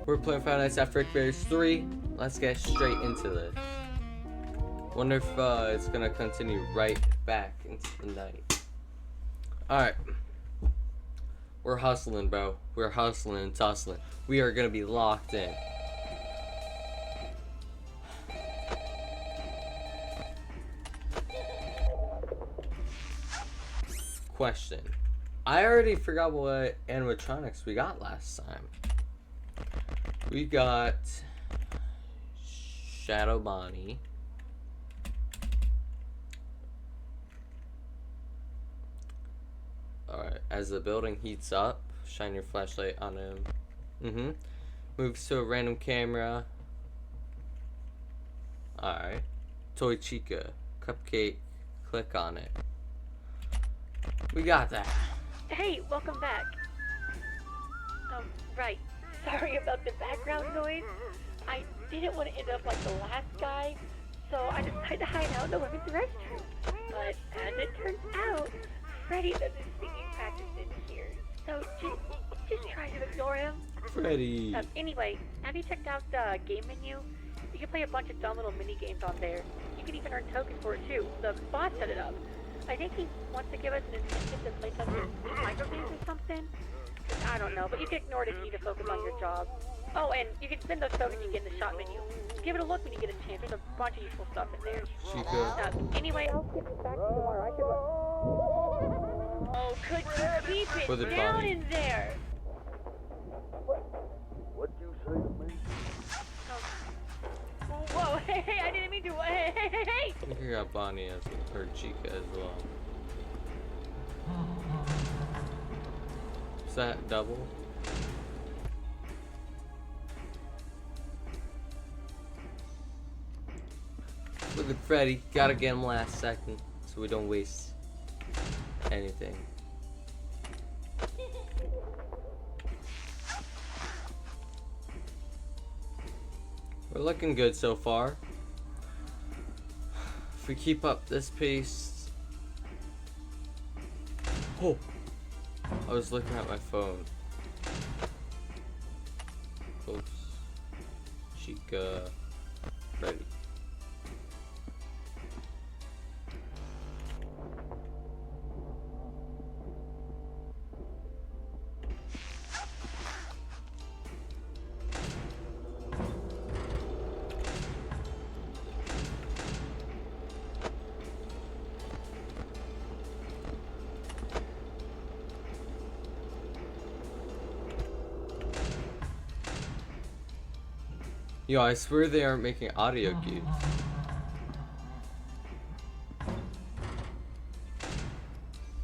We're playing Five Nights at Frickbears 3. Let's get straight into this. Wonder if it's gonna continue right back into the night. Alright. We're hustling, bro. We're hustling and tussling. We are gonna be locked in. Question. I already forgot what animatronics we got last time. We got Shadow Bonnie. Alright, as the building heats up, shine your flashlight on him. Moves to a random camera. Alright. Toy Chica. Cupcake. Click on it. We got that. Hey, welcome back. Right. Sorry about the background noise. I didn't want to end up like the last guy, so I decided to hide out in the women's restroom. But as it turns out, Freddy does his singing practice in here, so just try to ignore him. Freddy. Anyway, have you checked out the game menu? You can play a bunch of dumb little mini games on there. You can even earn tokens for it too. The boss set it up. I think he wants to give us an incentive to play some micro games or something. I don't know, but you can ignore it if you need to focus on your job. Oh, and you can spend those tokens you get in the shop menu. Give it a look when you get a chance. There's a bunch of useful stuff in there. Chica. Anyway, I'll get back to you tomorrow. I should run. Oh, could you keep it down Bonnie. in there? What'd you say to me? Whoa, hey, I didn't mean to. Hey. I think I got Bonnie as her Chica as well. Is that double? Look at Freddy. Gotta get him last second so we don't waste anything. We're looking good so far. If we keep up this pace. Oh! I was looking at my phone. Oops. Chica. Freddy. Yo, I swear they aren't making audio cues.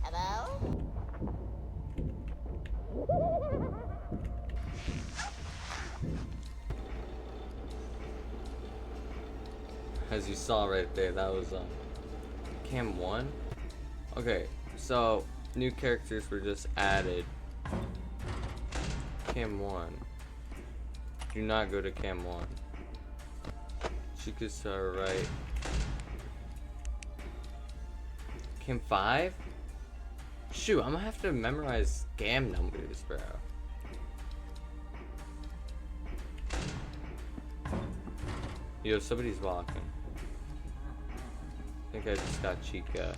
Hello? As you saw right there, that was Cam 1. Okay, so new characters were just added. Cam 1. Do not go to Cam 1. Chica's to our right. Cam 5? Shoot, I'm gonna have to memorize scam numbers, bro. Yo, somebody's walking. I think I just got Chica.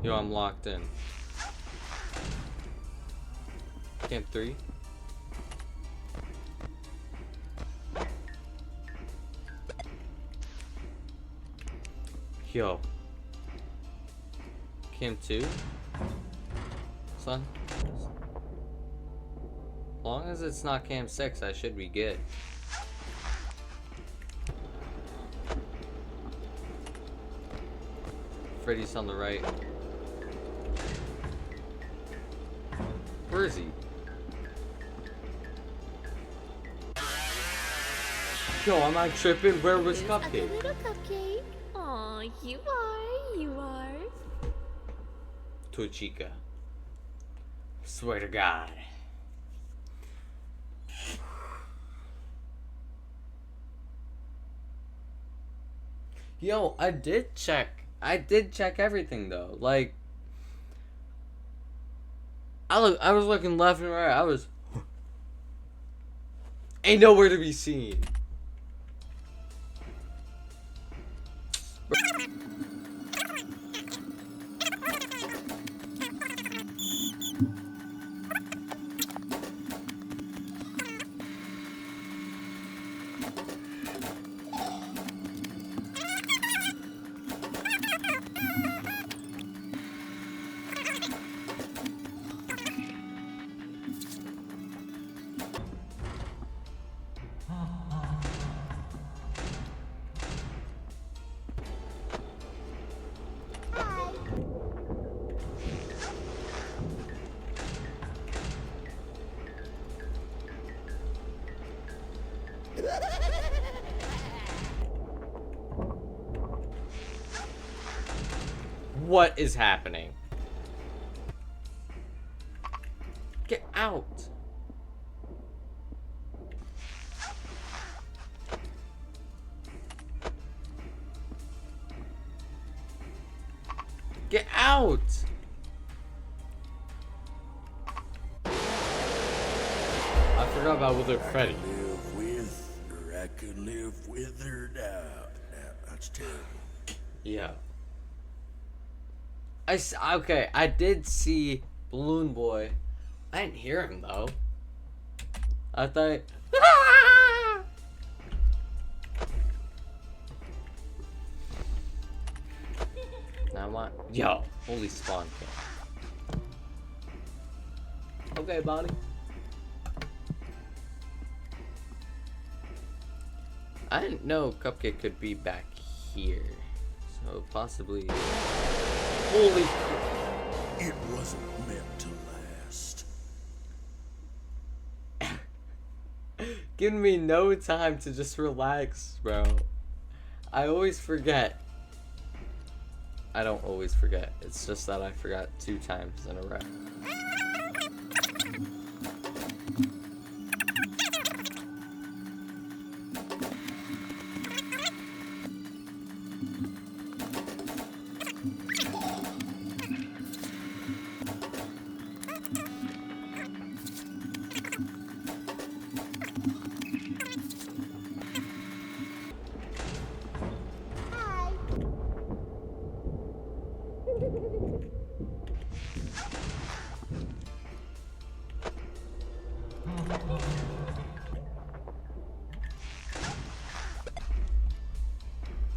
Yo, I'm locked in. Camp 3. Yo. Camp 2. Son. As long as it's not Camp 6, I should be good. Freddy's on the right. Where is he? Yo, am I tripping? Where was Who's Cupcake? a little cupcake? Aw, you are. To a chica. Swear to God. Yo, I did check everything though. Like, I was looking left and right. I was ain't nowhere to be seen. What is happening? Get out. Get out. I forgot about Withered Freddy. Live with, or I could live with her now. That's terrible. Yeah. Okay, I did see Balloon Boy. I didn't hear him though. I thought. Now what? Yo, holy spawn kill. Okay, Bonnie. I didn't know Cupcake could be back here. So possibly. Holy crap. It wasn't meant to last. Give me no time to just relax, bro. I always forget. I don't always forget. It's just that I forgot 2 times in a row.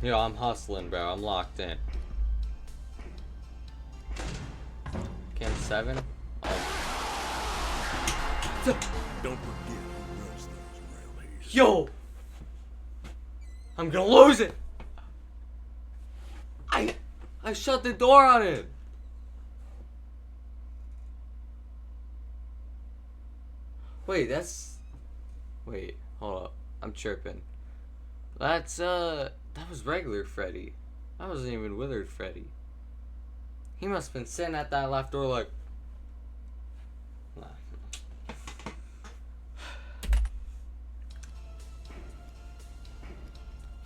Yo, I'm hustling, bro. I'm locked in. Cam 7? Don't forget who runs things around here. Yo! I'm gonna lose it! I shut the door on him! Wait, wait, hold up. I'm tripping. That was regular Freddy. That wasn't even Withered Freddy. He must have been sitting at that left door like...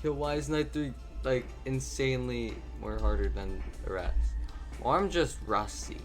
Yo, why is Night 3 like insanely more harder than the rest? Or I'm just rusty.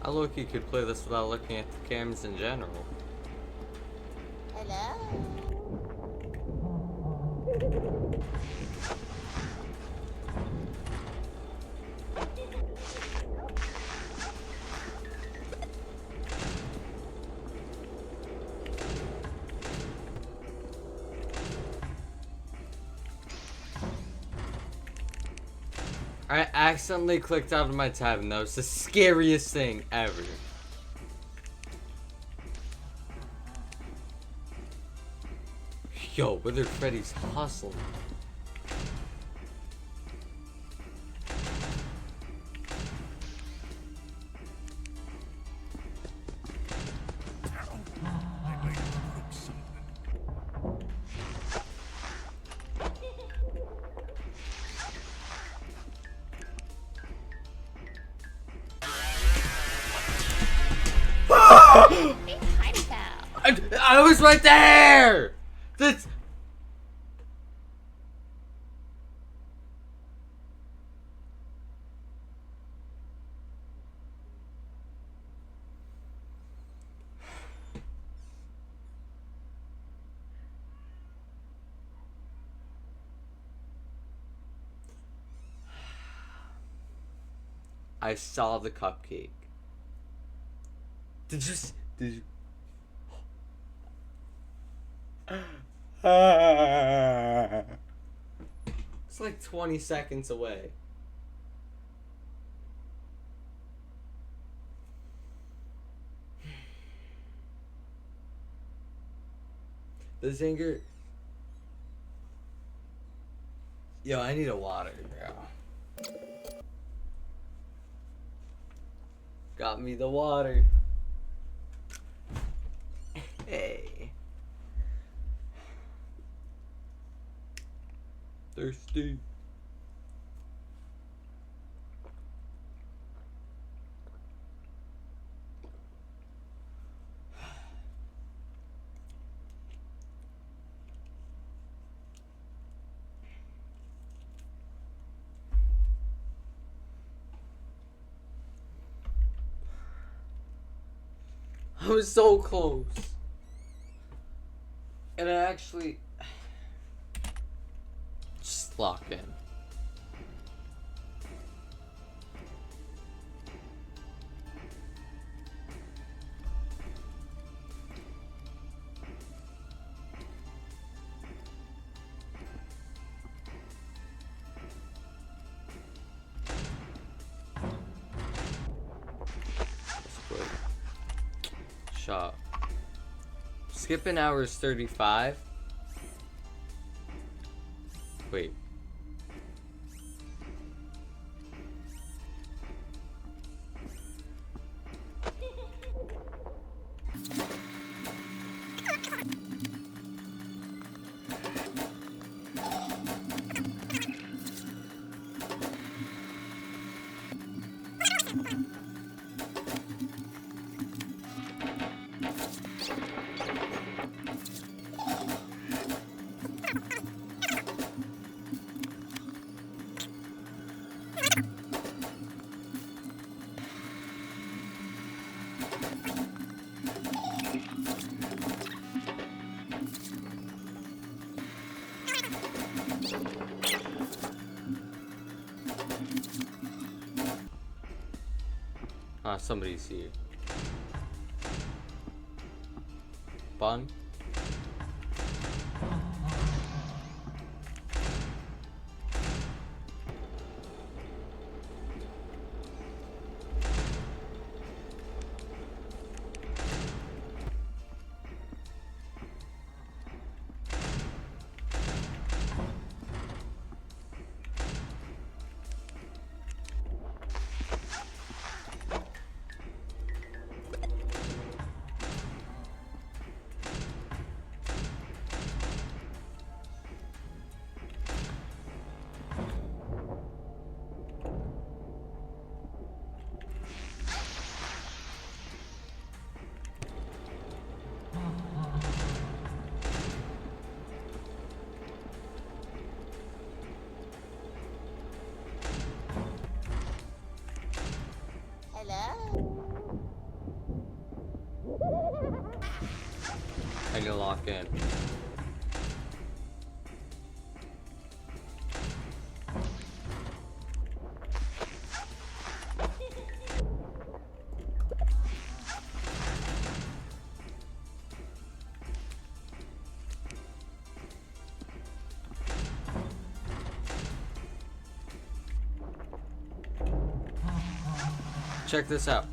I look, you could play this without looking at the cameras in general. Hello? I accidentally clicked out of my tab and that was the scariest thing ever. Yo, Withered Freddy's hustling. Hey, tiny cow. I was right there! That's... I saw the cupcake. Did you It's like 20 seconds away. The zinger. Yo, I need a water, bro. Got me the water. Hey. Thirsty. I was so close. And I actually just lock in. Shop. Skipping hours 35. Wait. Ah, somebody's here. Bun? lock in. Check this out.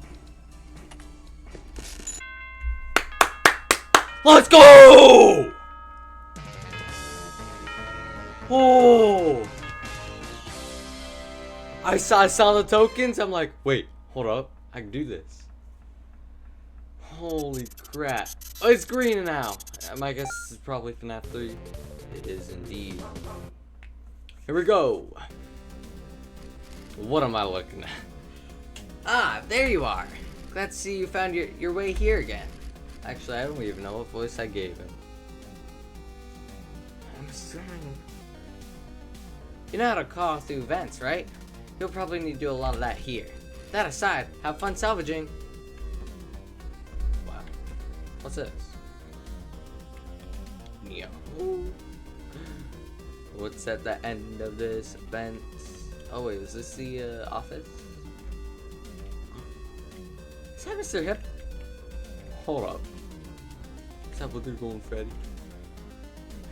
Let's go! Oh! I saw the tokens. I'm like, wait, hold up. I can do this. Holy crap. Oh, it's green now. I guess this is probably FNAF 3. It is indeed. Here we go. What am I looking at? Ah, there you are. Glad to see you found your way here again. Actually, I don't even know what voice I gave him. I'm assuming... You know how to call through vents, right? You'll probably need to do a lot of that here. That aside, have fun salvaging. Wow. What's this? Neo. What's at the end of this vent? Oh wait, is this the office? Is that Mr. Hip? Hold up. Is that what they're going, Freddy?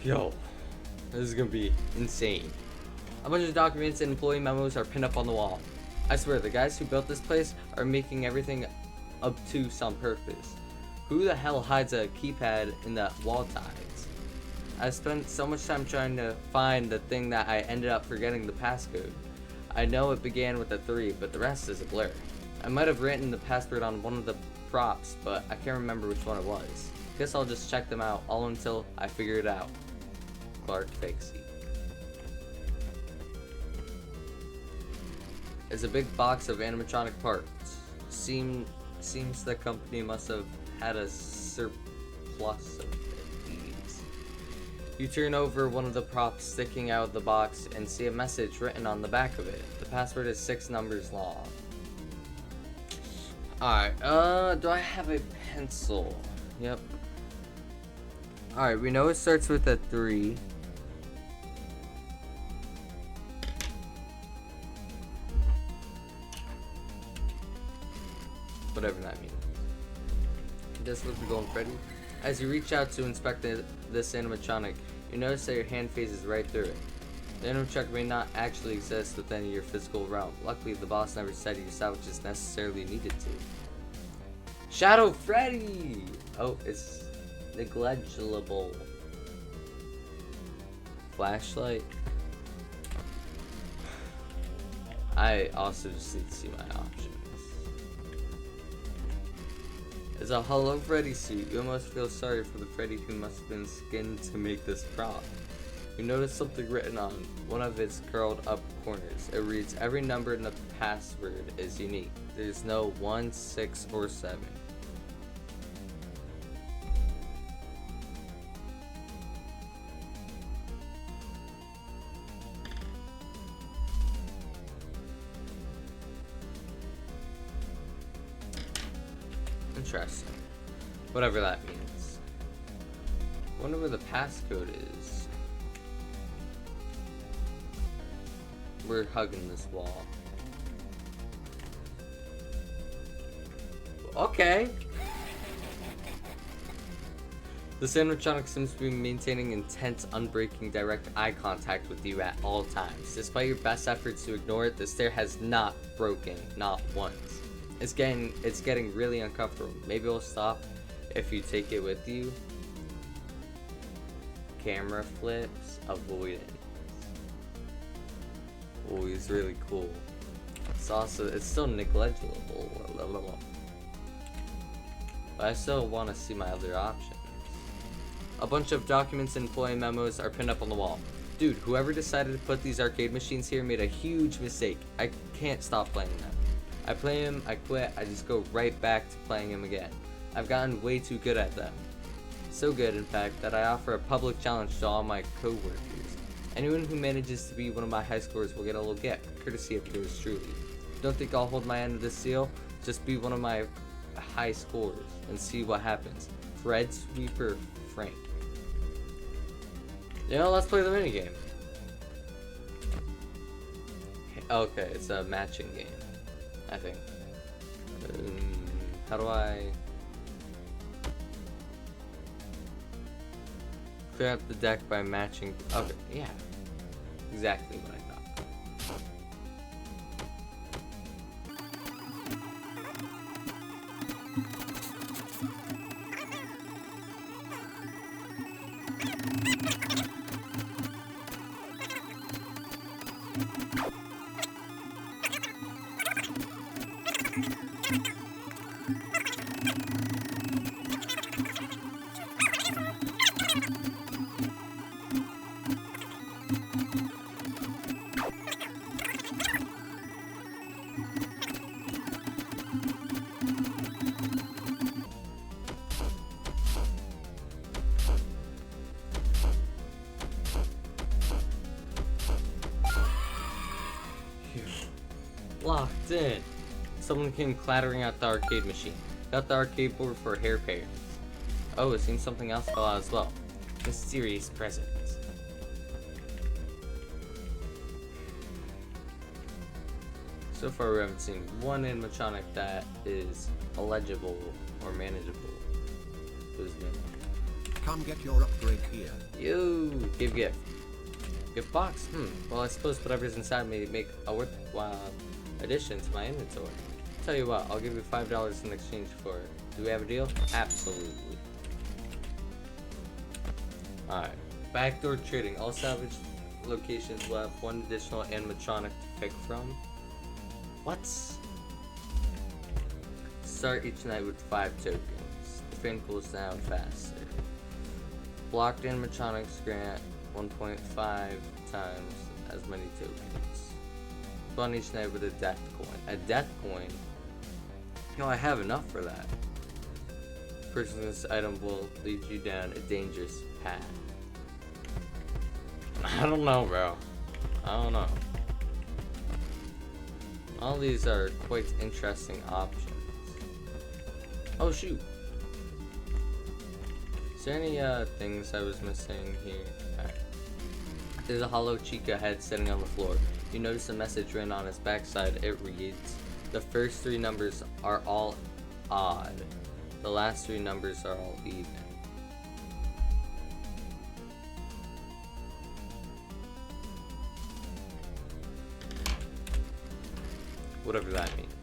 Yo, this is gonna be insane. A bunch of documents and employee memos are pinned up on the wall. I swear, the guys who built this place are making everything obtuse on purpose. Who the hell hides a keypad in the wall ties? I spent so much time trying to find the thing that I ended up forgetting the passcode. I know it began with a 3, but the rest is a blur. I might have written the password on one of the props, but I can't remember which one it was. Guess I'll just check them out all until I figure it out. Clark Fakesy. It's a big box of animatronic parts. Seems the company must have had a surplus of these. You turn over one of the props sticking out of the box and see a message written on the back of it. The password is 6 numbers long. Alright, do I have a pencil? Yep. Alright, we know it starts with a 3. Whatever that means. This was the golden Freddy. As you reach out to inspect this animatronic, you notice that your hand phases right through it. The animatronic may not actually exist within your physical realm. Luckily, the boss never said your salvages necessarily needed to. Shadow Freddy! Oh, it's negligible. Flashlight. I also just need to see my options. It's a Hello Freddy suit. You almost feel sorry for the Freddy who must have been skinned to make this prop. You notice something written on one of its curled up corners. It reads, every number in the password is unique. There's no 1, 6, or 7. Interesting. Whatever that means. Wonder where the passcode is. We're hugging this wall. Okay. This animatronic seems to be maintaining intense, unbreaking, direct eye contact with you at all times. Despite your best efforts to ignore it, the stare has not broken, not once. It's getting really uncomfortable. Maybe it'll stop if you take it with you. Camera flips, avoidance. Oh, he's really cool. It's still negligible. But I still want to see my other options. A bunch of documents and employee memos are pinned up on the wall. Dude, whoever decided to put these arcade machines here made a huge mistake. I can't stop playing them. I play them, I quit, I just go right back to playing them again. I've gotten way too good at them. So good, in fact, that I offer a public challenge to all my co-workers. Anyone who manages to be one of my high scorers will get a little gift, courtesy of yours truly. Don't think I'll hold my end of this deal? Just be one of my high scorers and see what happens. Fred Sweeper Frank. You know, let's play the minigame. Okay, it's a matching game, I think. How do I clear out the deck by matching? Okay, yeah, exactly what I thought. Locked in. Someone came clattering out the arcade machine. Got the arcade board for hair pairs. Oh, it seems something else fell out as well. Mysterious present. So far we haven't seen one animatronic that is illegible or manageable. Who's new? Come get your upgrade here. Yo, give gift. Gift box? Well, I suppose whatever's inside may make a worthwhile addition to my inventory. Tell you what, I'll give you $5 in exchange for it. Do we have a deal? Absolutely. Alright. Backdoor trading. All salvage locations will have one additional animatronic to pick from. What? Start each night with 5 tokens. The fan cools down faster. Blocked animatronics grant 1.5 times as many tokens. Spawn each night with a death coin. A death coin? You know, I have enough for that. Purchasing this item will lead you down a dangerous path. I don't know, bro. I don't know. All these are quite interesting options. Oh shoot. Is there any things I was missing here? Alright. There's a hollow Chica head sitting on the floor. You notice a message written on its backside. It reads, the first 3 numbers are all odd. The last 3 numbers are all even. Whatever that means.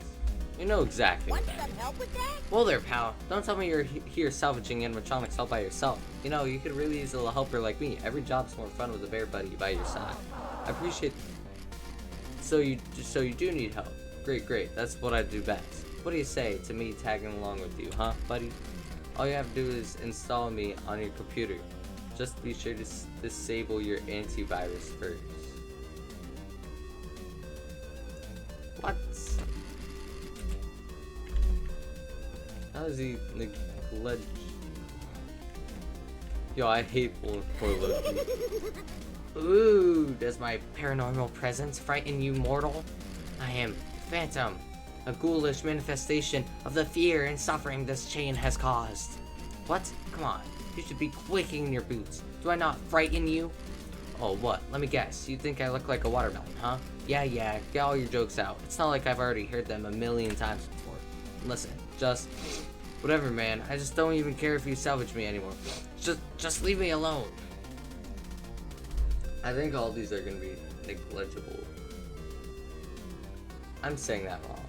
You know exactly what that means. Help with that? Well there, pal. Don't tell me you're here salvaging animatronics all by yourself. You know, you could really use a little helper like me. Every job's more fun with a bear buddy by your side. I appreciate. So you do need help. Great. That's what I do best. What do you say to me tagging along with you, huh, buddy? All you have to do is install me on your computer. Just be sure to disable your antivirus first. What? How does he neglect? Yo, I hate pulling for Loki. Ooh, does my paranormal presence frighten you, mortal? I am Phantom, a ghoulish manifestation of the fear and suffering this chain has caused. What? Come on, you should be quaking in your boots. Do I not frighten you? Oh, what? Let me guess. You think I look like a watermelon, huh? Yeah, get all your jokes out. It's not like I've already heard them a million times before. Listen, just... whatever, man. I just don't even care if you salvage me anymore. Just leave me alone. I think all these are gonna be negligible. I'm saying that wrong.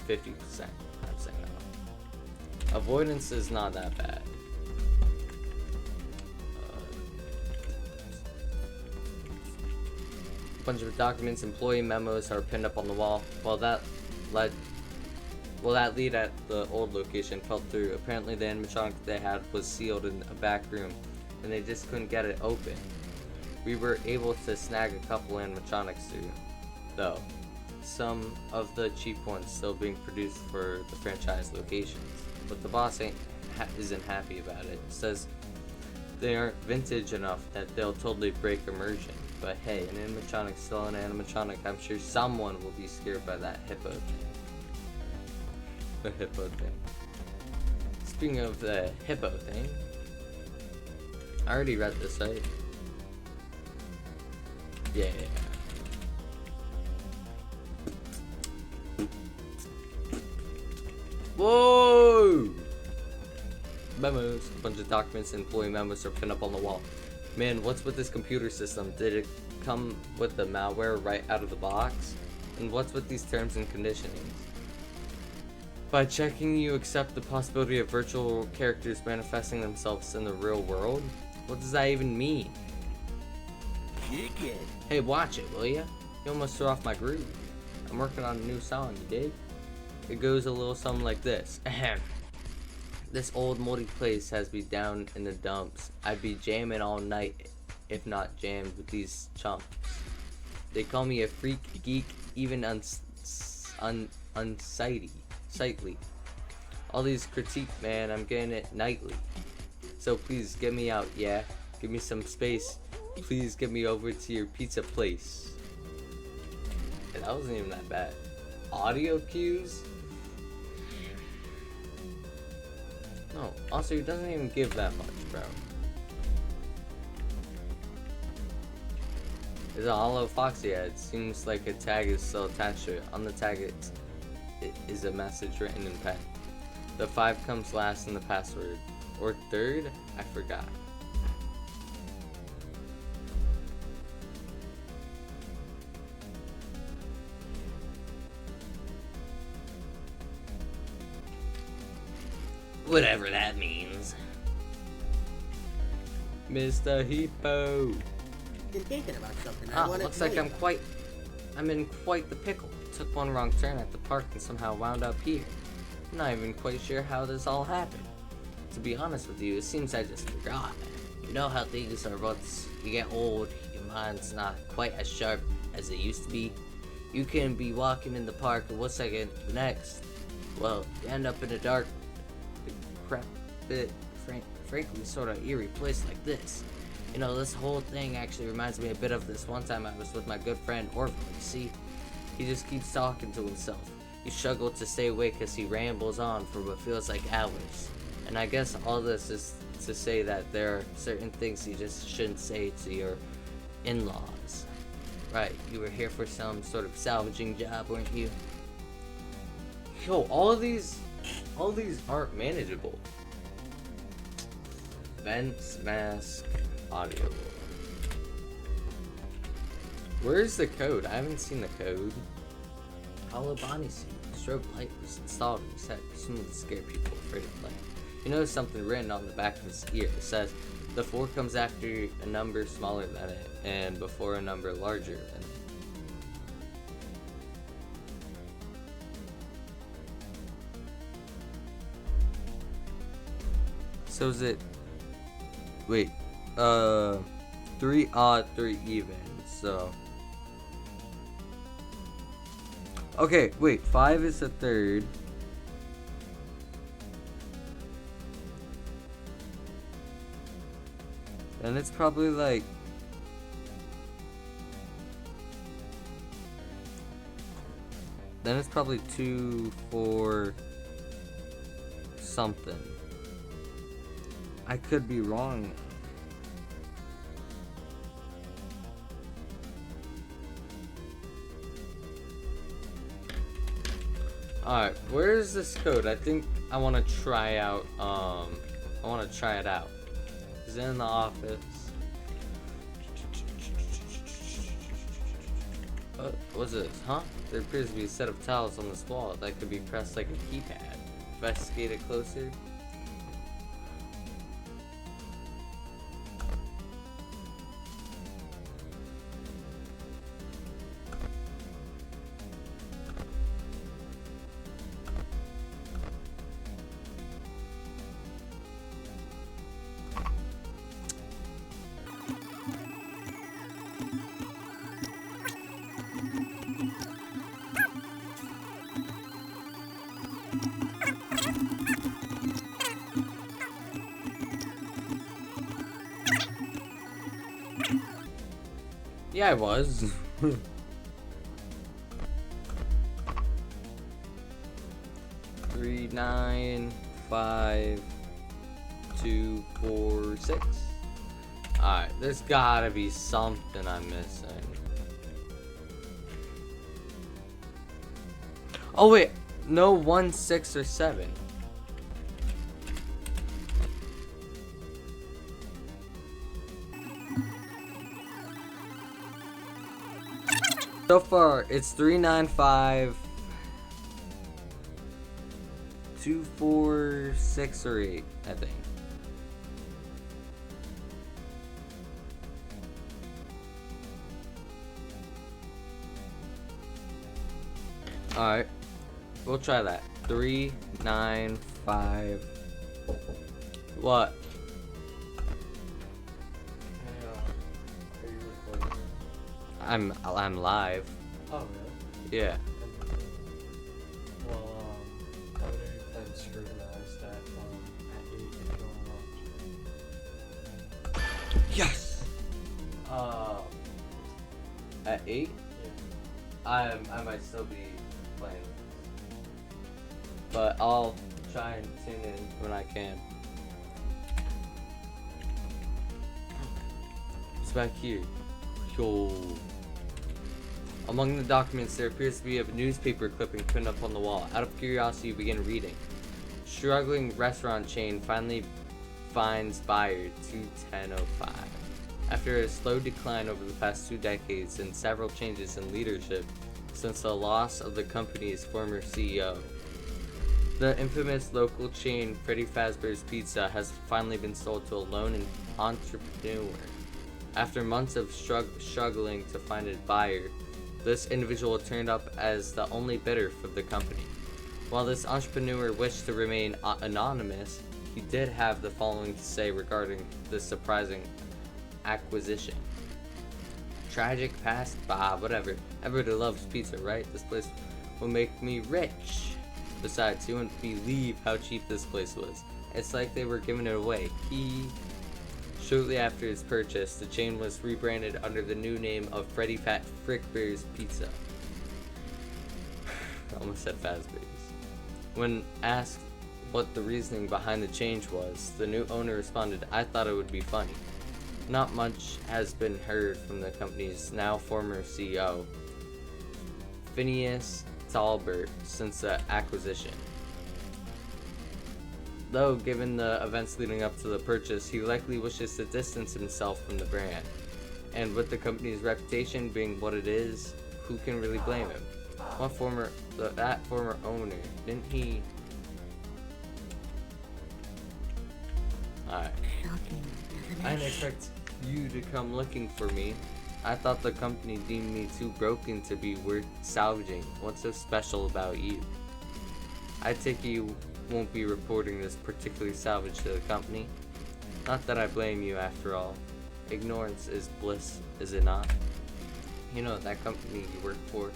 50%. I'm saying that wrong. Avoidance is not that bad. A bunch of documents, employee memos are pinned up on the wall. While that lead at the old location fell through. Apparently the animatronic they had was sealed in a back room, and they just couldn't get it open. We were able to snag a couple animatronics through, though. Some of the cheap ones still being produced for the franchise locations, but the boss isn't happy about it. Says they aren't vintage enough that they'll totally break immersion. But hey, an animatronic's still an animatronic. I'm sure someone will be scared by that hippo. The hippo thing. Speaking of the hippo thing, I already read this, right? Yeah. Whoa! Memos. A bunch of documents and employee memos are pinned up on the wall. Man, what's with this computer system? Did it come with the malware right out of the box? And what's with these terms and conditionings? By checking, you accept the possibility of virtual characters manifesting themselves in the real world? What does that even mean? Kick it. Hey, watch it, will ya? You almost threw off my groove. I'm working on a new song, you dig? It goes a little something like this. Ahem. This old moldy place has me down in the dumps. I'd be jamming all night, if not jammed with these chumps. They call me a freak, geek, even unsightly. All these critique, man, I'm getting it nightly. So please, get me out, yeah? Give me some space. Please get me over to your pizza place. Yeah, that wasn't even that bad. Audio cues? No, also he doesn't even give that much, bro. There's a hollow Foxy ad. Seems like a tag is still attached to it. On the tag it is a message written in pen. The 5 comes last in the password. Or third? I forgot. Whatever that means. Mr. Hippo. Been thinking about something. I wanna Looks tell like you I'm in quite the pickle. Took one wrong turn at the park and somehow wound up here. I'm not even quite sure how this all happened. To be honest with you, it seems I just forgot. You know how things are once you get old, your mind's not quite as sharp as it used to be. You can be walking in the park and 1 second, the next, well, you end up in a dark, decrepit, frankly sort of eerie place like this. You know, this whole thing actually reminds me a bit of this one time I was with my good friend Orville. You see, he just keeps talking to himself. You struggle to stay awake as he rambles on for what feels like hours. And I guess all this is to say that there are certain things you just shouldn't say to your in-laws. Right, you were here for some sort of salvaging job, weren't you? Yo, all these aren't manageable. Vents, mask, audio. Where's the code? I haven't seen the code. Hollow Bonnie suit. Strobe light was installed and set presumably to scare people afraid of light. You notice something written on the back of his ear. It says, the 4 comes after a number smaller than it, and before a number larger than it. So is it... Wait. 3 odd, 3 even, so... Okay, wait, 5 is the third. And it's probably like... Then it's probably 2, 4... something. I could be wrong. Alright, where is this code? I think I want to try out, I want to try it out. Is it in the office? What's this, huh? There appears to be a set of tiles on this wall that could be pressed like a keypad. Investigate it closer. Yeah, I was. 3, 9, 5, 2, 4, 6. Alright, there's gotta be something I'm missing. Oh wait, no 1, 6, or 7. So far, it's 3, 9, 5, 2, 4, 6, or 8, I think. Alright, we'll try that. 3, 9, 5. What? I'm live. Oh, really? Yeah. Well, I would have been scrutinized at 8 if you want to watch. Yes. At 8, Yeah. I might still be playing, but I'll try and tune in when I can. It's back here. Yo. Among the documents, there appears to be a newspaper clipping pinned up on the wall. Out of curiosity, you begin reading. Struggling restaurant chain finally finds buyer 21005. After a slow decline over the past 2 decades and several changes in leadership since the loss of the company's former CEO, the infamous local chain Freddy Fazbear's Pizza has finally been sold to a lone entrepreneur. After months of struggling to find a buyer, this individual turned up as the only bidder for the company. While this entrepreneur wished to remain anonymous, he did have the following to say regarding this surprising acquisition. Tragic past? Bah, whatever. Everybody loves pizza, right? This place will make me rich. Besides, you wouldn't believe how cheap this place was. It's like they were giving it away. Shortly after its purchase, the chain was rebranded under the new name of Frickbears Pizza. Almost said Fazbear's. When asked what the reasoning behind the change was, the new owner responded, "I thought it would be funny." Not much has been heard from the company's now former CEO, Phineas Talbert, since the acquisition. Though, given the events leading up to the purchase, he likely wishes to distance himself from the brand. And with the company's reputation being what it is, who can really blame him? That former owner, didn't he? Alright. I didn't expect you to come looking for me. I thought the company deemed me too broken to be worth salvaging. What's so special about you? I take it you won't be reporting this particular salvage to the company. Not that I blame you, after all. Ignorance is bliss, is it not? You know, that company you work for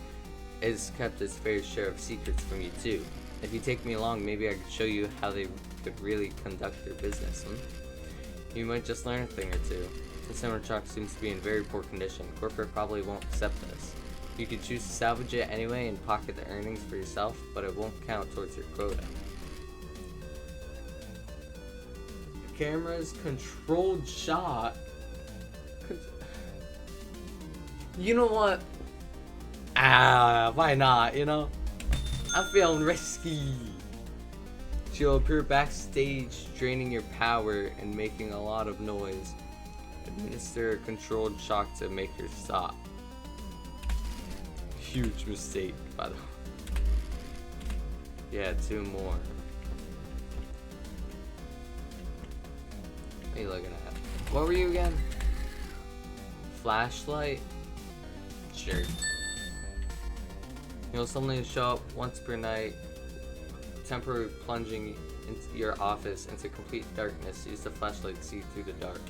has kept its fair share of secrets from you too. If you take me along, maybe I could show you how they could really conduct their business. You might just learn a thing or two. The summer truck seems to be in very poor condition. Corporate probably won't accept this. You could choose to salvage it anyway and pocket the earnings for yourself, but it won't count towards your quota. Camera's controlled shot. You know what? Why not, you know? I'm feeling risky. She'll appear backstage, draining your power and making a lot of noise. Administer a controlled shock to make her stop. Huge mistake, by the way. Yeah, 2 more. What are you looking at? What were you again? Flashlight? Sure. You'll suddenly show up once per night, temporarily plunging into your office into complete darkness. Use the flashlight to see through the dark.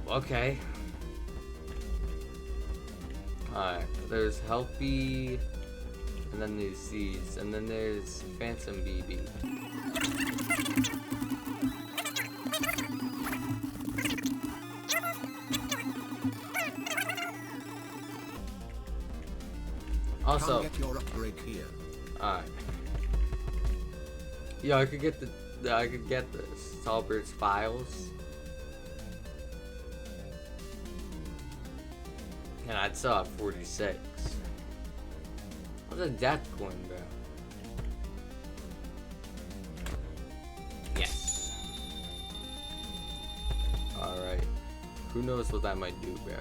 Okay. Alright, there's Helpy, and then there's these, and then there's Phantom BB. Also, Come get your upgrade here. alright. Yeah, I could get this. Talbert's files. And I'd still have 46. How's a death going, bro? Yes. Alright. Who knows what that might do, bro?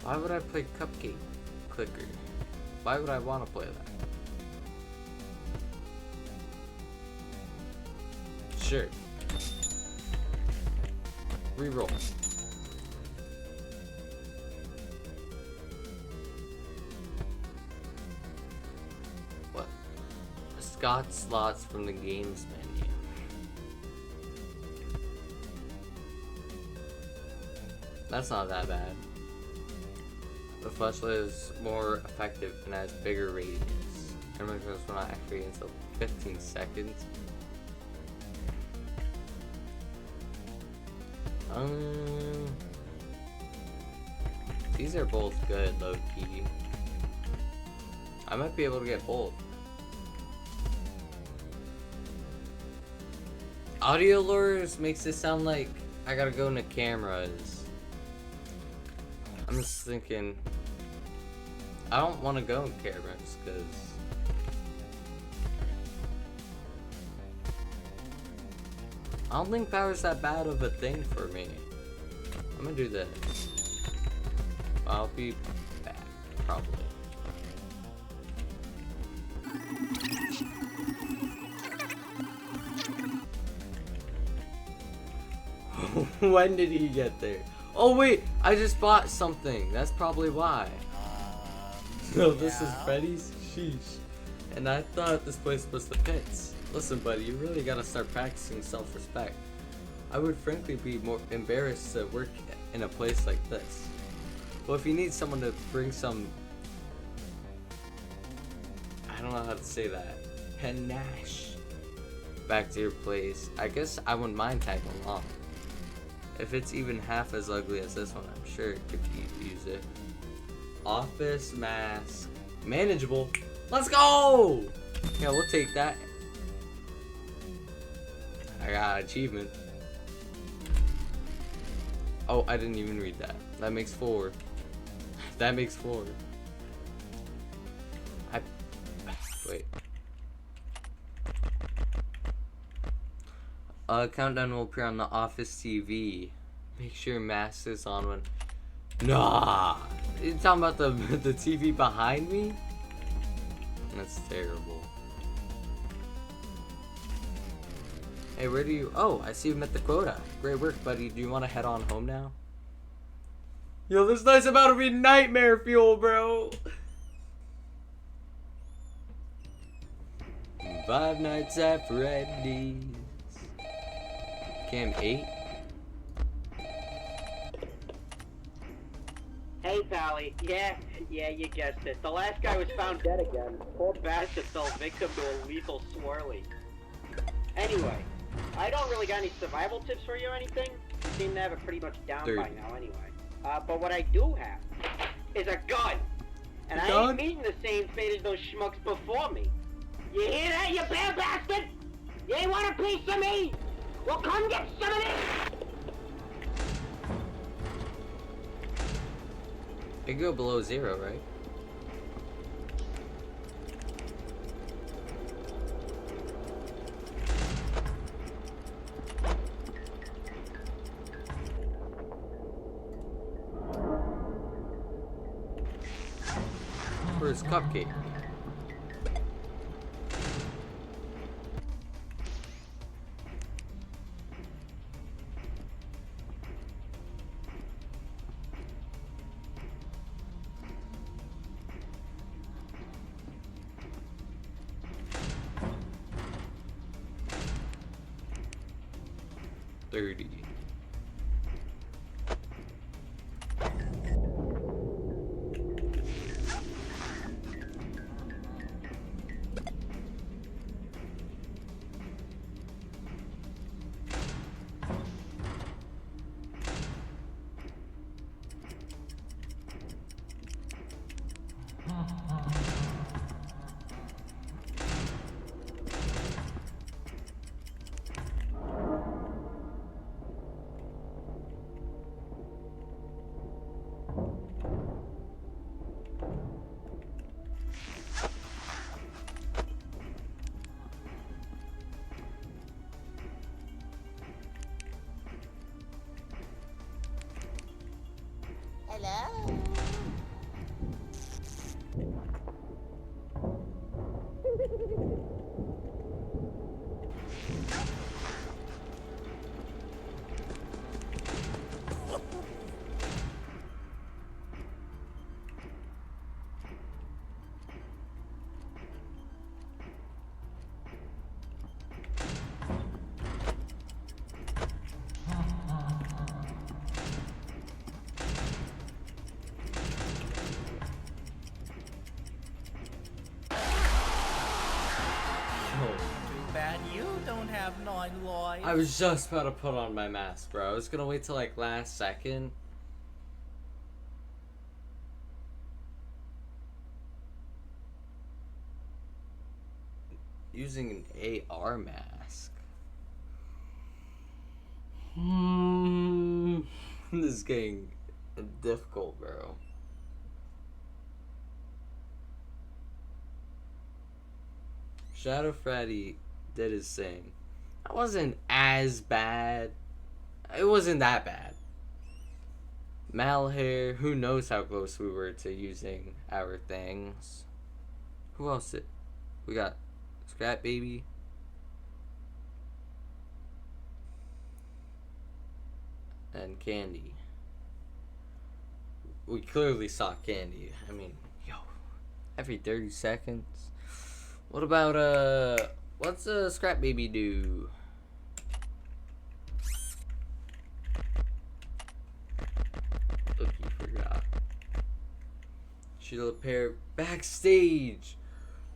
Why would I play Cupcake Clicker? Why would I want to play that? Sure. Reroll. What? Scott slots from the games menu. That's not that bad. The flashlight is more effective and has bigger radius. Camera goes will not activate until 15 seconds. These are both good, low key. I might be able to get both. Audio lures makes it sound like I gotta go into cameras. I'm just thinking, I don't want to go in cameras because I don't think power's that bad of a thing for me. I'm gonna do this. I'll be back, probably. When did he get there? Oh wait, I just bought something. That's probably why. No, this is Freddy's? Sheesh. And I thought this place was the pits. Listen, buddy, you really gotta start practicing self-respect. I would frankly be more embarrassed to work in a place like this. Well, if you need someone to bring some... I don't know how to say that. Panache back to your place, I guess I wouldn't mind tagging along. If it's even half as ugly as this one, I'm sure it could use it. Office mask. Manageable. Let's go! Yeah, we'll take that. I got an achievement. Oh, I didn't even read that. That makes 4. That makes 4. Wait. Countdown will appear on the office TV. Make sure your mask is on when... Nah! You talking about the TV behind me? That's terrible. Hey, where do you... Oh, I see you met the quota. Great work, buddy. Do you want to head on home now? Yo, this night's about to be nightmare fuel, bro. 5 Nights at Freddy's. Cam 8. Hey, Pally. Yeah, you guessed it. The last guy was found dead again. Poor bastard fell victim to a lethal swirly. Anyway, I don't really got any survival tips for you or anything. You seem to have it pretty much down by now anyway. But what I do have is a gun. And I ain't meeting the same fate as those schmucks before me. You hear that, you bad bastard? You ain't want a piece of me? Well, come get some of this! It go below 0, right? Where's Cupcake? and you don't have 9 lives. I was just about to put on my mask, bro. I was gonna wait till like last second. Using an AR mask. This is getting difficult, bro. Shadow Freddy did his thing. That wasn't as bad. It wasn't that bad. Malhair, who knows how close we were to using our things. Who else did? We got Scrap Baby. And Candy. We clearly saw Candy. I mean, yo, every 30 seconds. What about, what's Scrap Baby do? Look, you forgot. She'll appear backstage.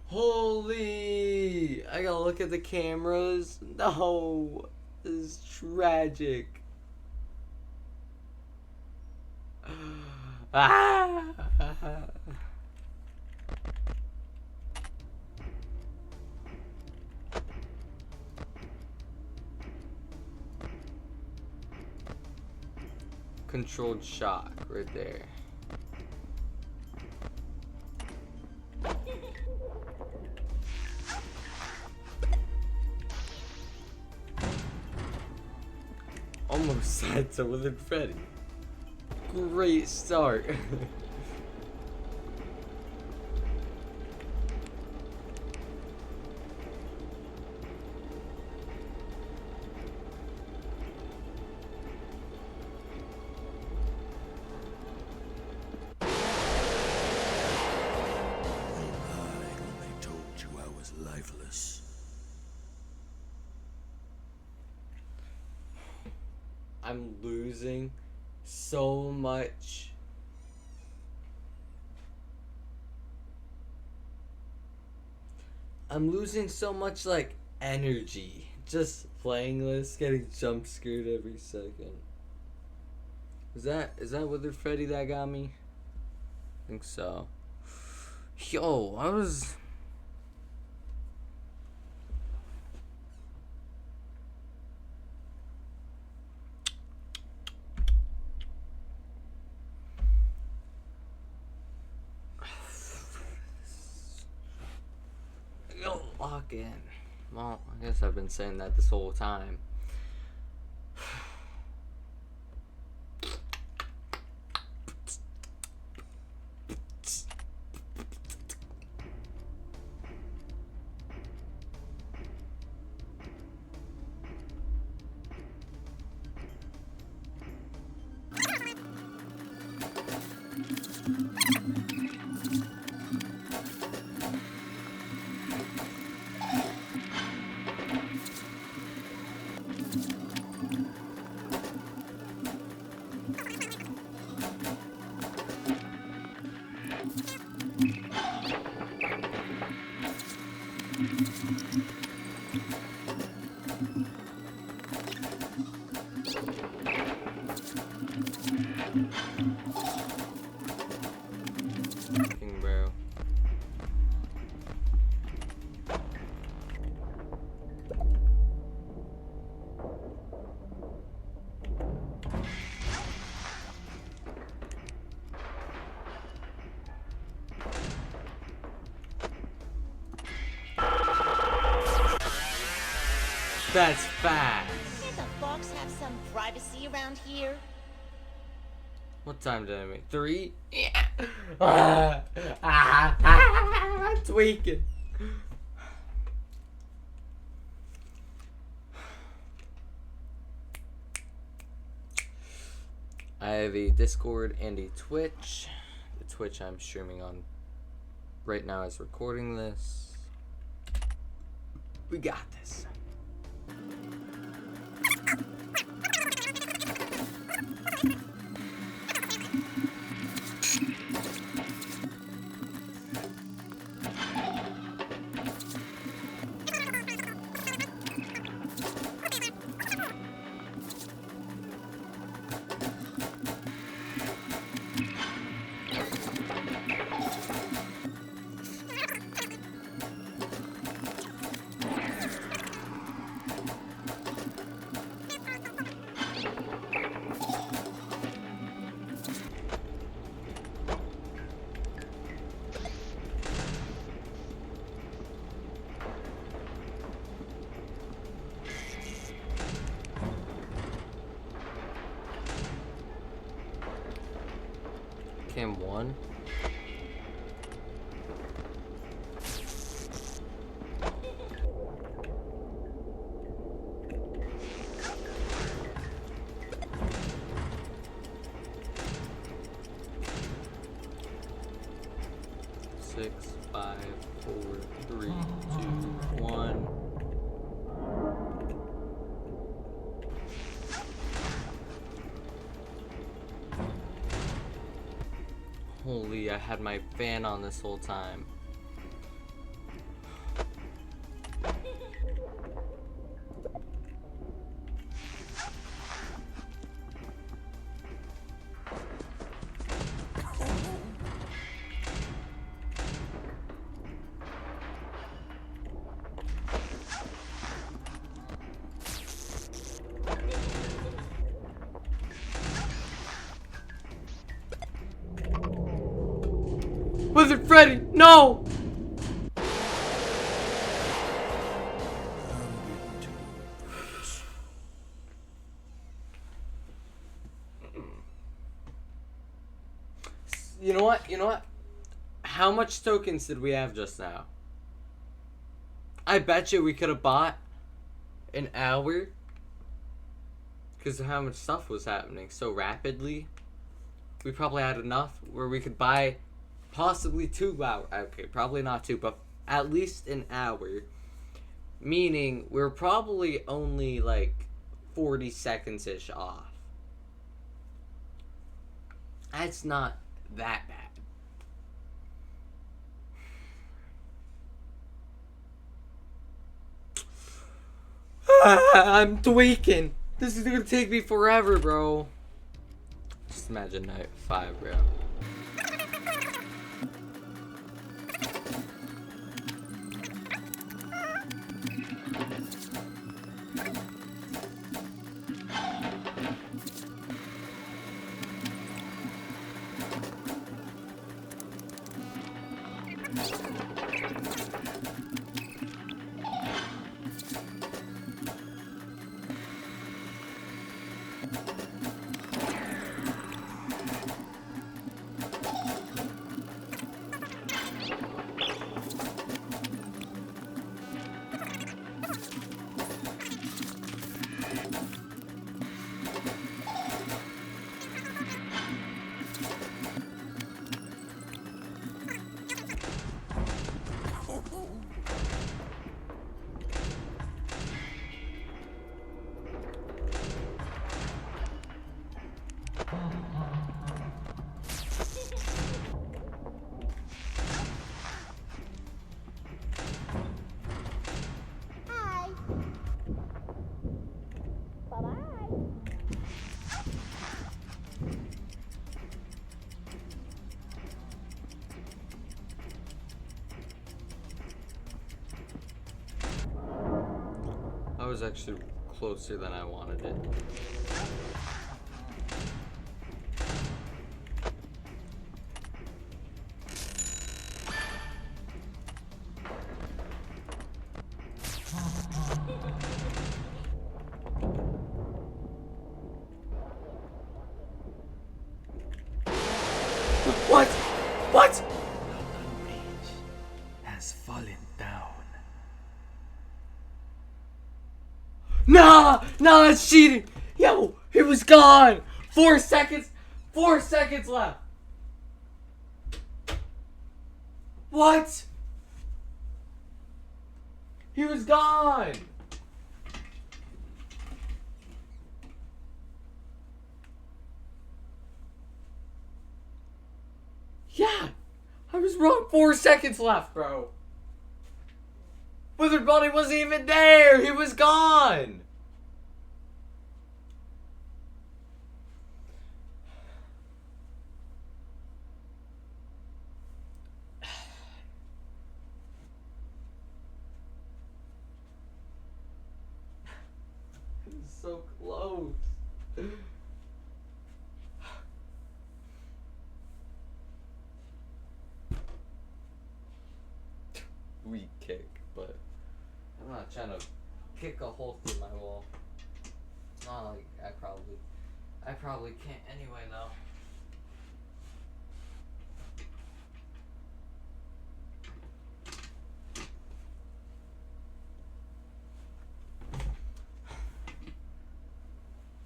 Holy! I gotta look at the cameras. No! This is tragic. Ah! Controlled shock right there. Almost sad to Withered Freddy. Great start. I'm losing so much. I'm losing so much like energy just playing this, getting jump scared every second. Is that Withered Freddy that got me? I think so. Yo, I was lock in. Well, I guess I've been saying that this whole time. Fucking bro. That's fast. Can't the fox have some privacy around here? What time did I make? 3? Yeah. I'm tweaking. I have a Discord and a Twitch. The Twitch I'm streaming on right now is recording this. We got this. him one. Six, 5, 4, 3, 2, 1. Holy, I had my fan on this whole time. Was it Freddy? No! You know what? You know what? How much tokens did we have just now? I bet you we could have bought an hour because of how much stuff was happening so rapidly. We probably had enough where we could buy possibly 2 hours. Okay, probably not 2, but at least an hour. Meaning we're probably only like 40 seconds-ish off. That's not that bad. I'm tweaking. This is gonna take me forever, bro. Just imagine night 5, bro. I was actually closer than I wanted it. What? What? Has fallen down. Nah, that's cheating. Yo, he was gone. 4 seconds. 4 seconds left. What? He was gone. Yeah, I was wrong. 4 seconds left, bro. Wizard Body wasn't even there. He was gone. It was so close. Weak kick, but I'm not trying to kick a hole through my wall. It's not like I probably can't anyway though.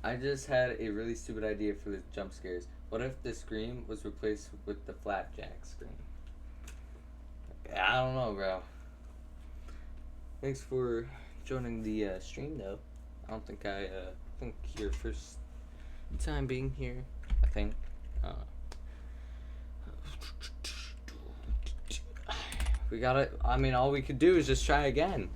I just had a really stupid idea for the jump scares. What if the scream was replaced with the flapjack scream? I don't know, bro. Thanks for joining the stream, though. I don't think I think your first time being here. I think. We gotta. I mean, all we could do is just try again.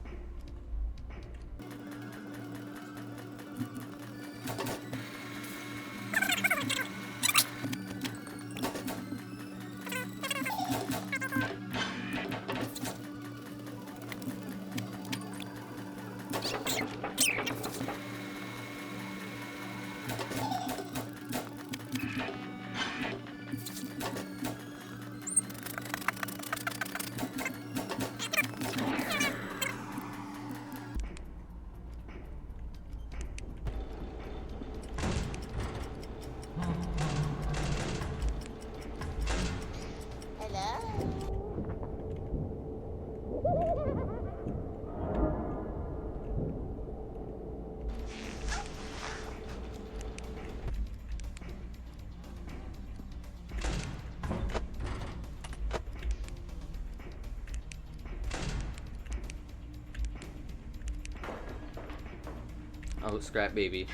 Oh, scrap baby.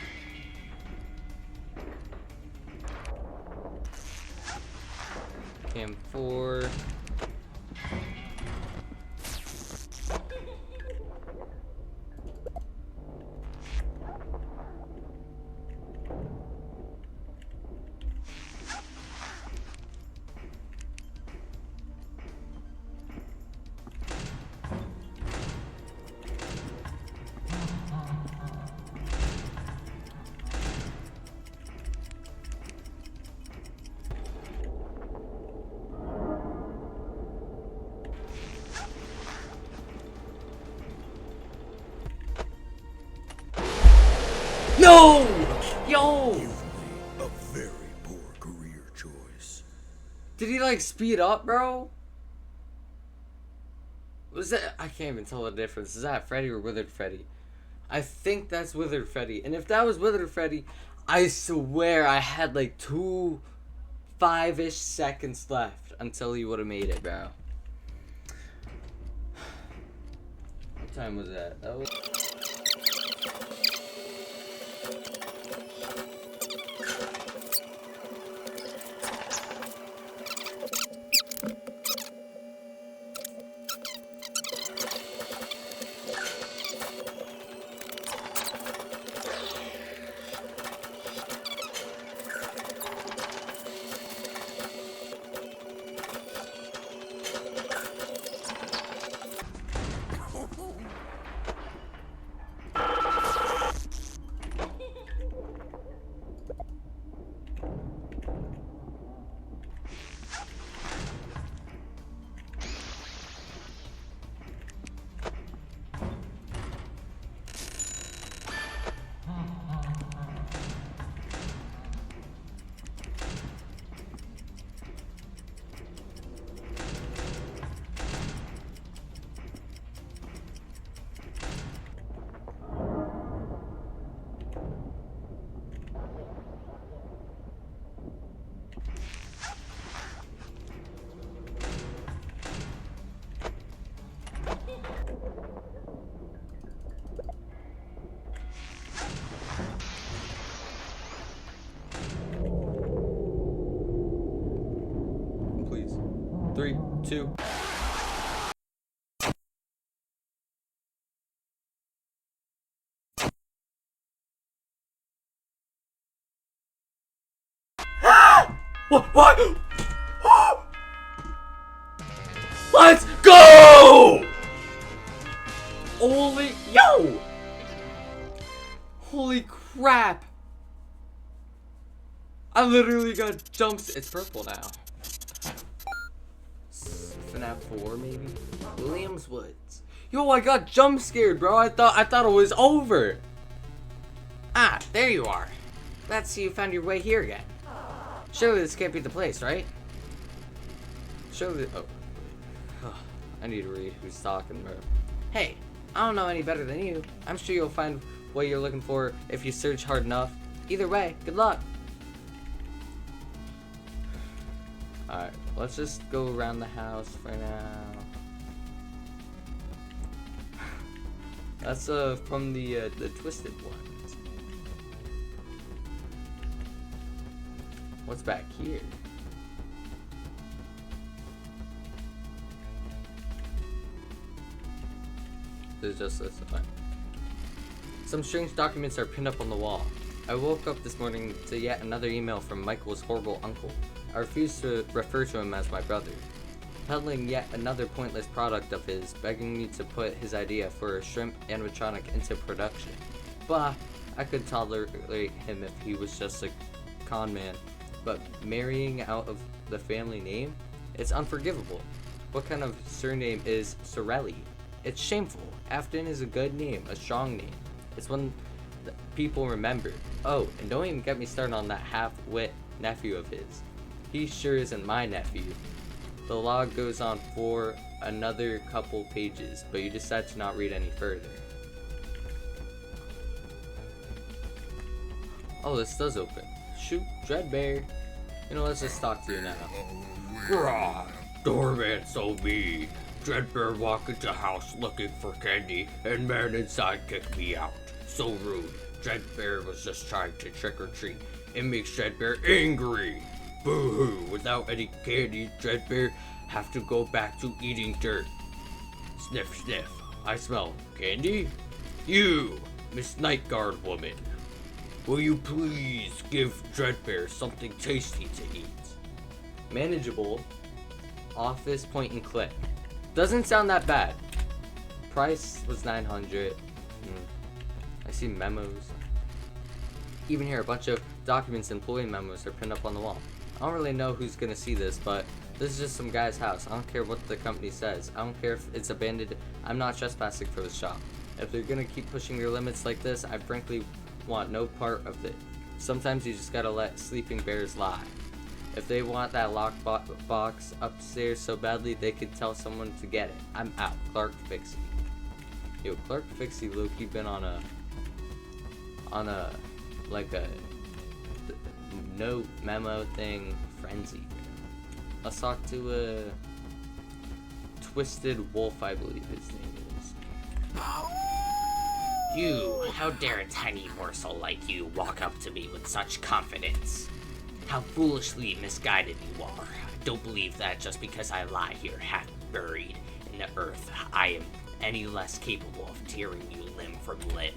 Cam 4. No! Yo! You've made a very poor career choice. Did he like speed up, bro? Was that? I can't even tell the difference. Is that Freddy or Withered Freddy? I think that's Withered Freddy. And if that was Withered Freddy, I swear I had like 5-ish seconds left until he would have made it, bro. What time was that? That was... Please. 3, 2. What? Let's go! Holy crap! I literally got jumps. It's purple now. FNAF 4 maybe? Williams Woods. Yo, I got jump scared, bro. I thought it was over. Ah, there you are. Let's see you found your way here again. Surely this can't be the place, right? Surely. Oh. I need to read who's talking, bro. Hey, I don't know any better than you. I'm sure you'll find what you're looking for if you search hard enough. Either way, good luck. Alright, let's just go around the house for now. That's from the twisted ones. What's back here? There's just this. Some strange documents are pinned up on the wall. I woke up this morning to yet another email from Michael's horrible uncle. I refuse to refer to him as my brother. Peddling yet another pointless product of his, begging me to put his idea for a shrimp animatronic into production. Bah, I could tolerate him if he was just a con man. But marrying out of the family name? It's unforgivable. What kind of surname is Sorelli? It's shameful. Afton is a good name, a strong name. It's one that people remember. Oh, and don't even get me started on that half-wit nephew of his. He sure isn't my nephew. The log goes on for another couple pages, but you decide to not read any further. Oh, this does open. Shoot, Dreadbear. You know, let's just talk to you now. Grah, doorman so mean. Dreadbear walk into house looking for candy, and man inside kicked me out. So rude. Dreadbear was just trying to trick or treat. It makes Dreadbear angry. Boo-hoo. Without any candy, Dreadbear have to go back to eating dirt. Sniff, sniff. I smell candy. You, Miss Nightguard woman. Will you please give Dreadbear something tasty to eat? Manageable. Office point and click. Doesn't sound that bad. Price was 900. I see memos. Even here, a bunch of documents, employee memos are pinned up on the wall. I don't really know who's gonna see this, but this is just some guy's house. I don't care what the company says. I don't care if it's abandoned. I'm not trespassing for the shop. If they're gonna keep pushing their limits like this, I frankly want no part of it. Sometimes you just gotta let sleeping bears lie. If they want that locked box upstairs so badly, they could tell someone to get it. I'm out. Clark Fixie. Yo, Clark Fixie low-key been on a like a no memo thing frenzy. Let's talk to a Twisted Wolf, I believe his name is. You, how dare a tiny morsel like you walk up to me with such confidence? How foolishly misguided you are. I don't believe that just because I lie here half buried in the earth, I am any less capable of tearing you limb from limb.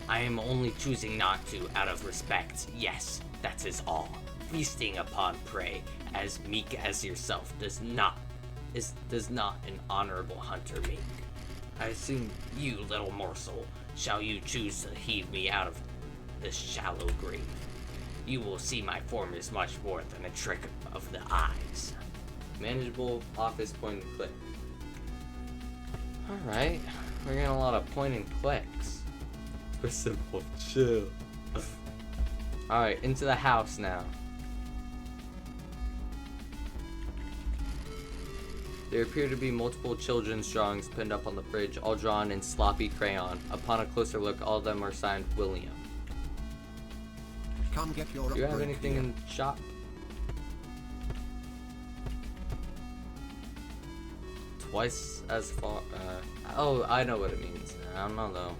I am only choosing not to out of respect. Yes, that is all. Feasting upon prey as meek as yourself does not an honorable hunter make. I assume you, little morsel, shall you choose to heave me out of this shallow grave. You will see my form is much more than a trick of the eyes. Manageable office point and click. Alright, we're getting a lot of point and clicks. Twisted Wolf, chill. Alright, into the house now. There appear to be multiple children's drawings pinned up on the fridge, all drawn in sloppy crayon. Upon a closer look, all of them are signed William. Come get your Do you have anything in shop? Twice as far. Oh, I know what it means. I don't know though.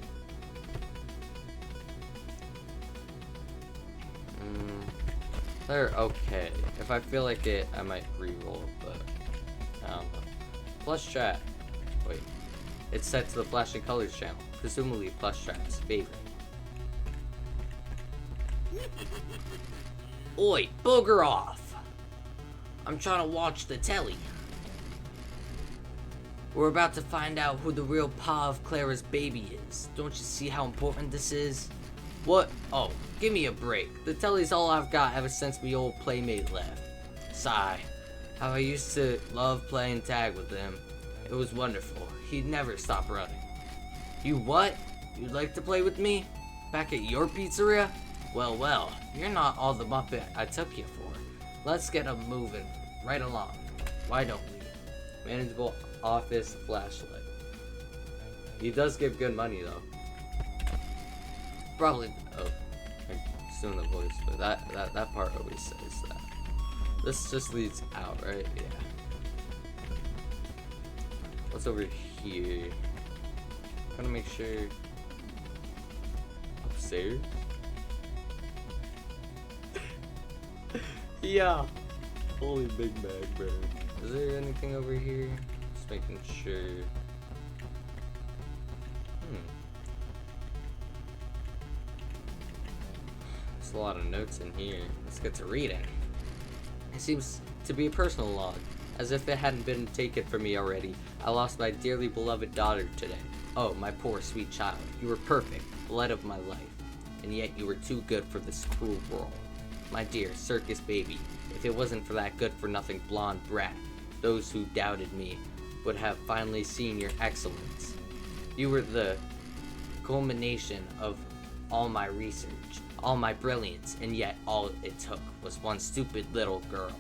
They're okay. If I feel like it, I might re-roll, but I don't know. Plush chat. Wait. It's set to the Flashing Colors channel. Presumably Plush chat's favorite. Oi, booger off! I'm trying to watch the telly. We're about to find out who the real pa of Clara's baby is. Don't you see how important this is? What? Oh, give me a break. The telly's all I've got ever since me old playmate left. Sigh. How I used to love playing tag with him. It was wonderful. He'd never stop running. You what? You'd like to play with me? Back at your pizzeria? Well, well, you're not all the muppet I took you for. Let's get 'em moving right along. Why don't we? Manageable office flashlight. He does give good money though. Probably. Oh, I just doing the voice, but that part always says that. This just leads out, right? Yeah. What's over here? Gotta make sure. Upstairs? Yeah. Holy Big Mac, bro. Is there anything over here? Just making sure. There's a lot of notes in here. Let's get to reading. It seems to be a personal log, as if it hadn't been taken from me already. I lost my dearly beloved daughter today. Oh, my poor sweet child. You were perfect, the light of my life, and yet you were too good for this cruel world. My dear circus baby, if it wasn't for that good-for-nothing blonde brat, those who doubted me would have finally seen your excellence. You were the culmination of all my research, all my brilliance, and yet all it took was one stupid little girl.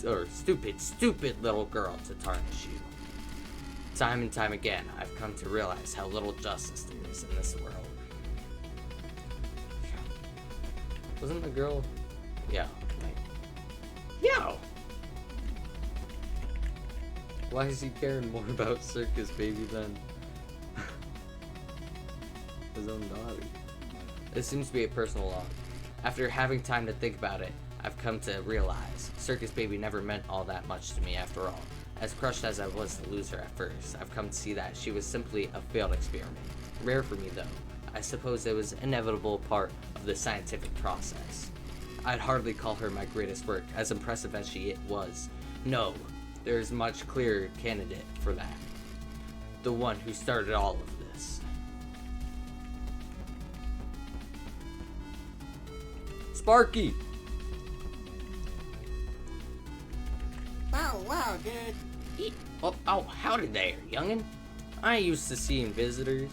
Or stupid little girl to tarnish you. Time and time again, I've come to realize how little justice there is in this world. Wasn't the girl? Yeah. Like, yo! Why is he caring more about Circus Baby than his own daughter? This seems to be a personal log. After having time to think about it, I've come to realize Circus Baby never meant all that much to me after all. As crushed as I was to lose her at first, I've come to see that she was simply a failed experiment. Rare for me though. I suppose it was an inevitable part of the scientific process. I'd hardly call her my greatest work, as impressive as she was. No, there's much clearer candidate for that. The one who started all of this. Sparky! Wow, dude. Oh, howdy there, youngin'. I ain't used to seeing visitors.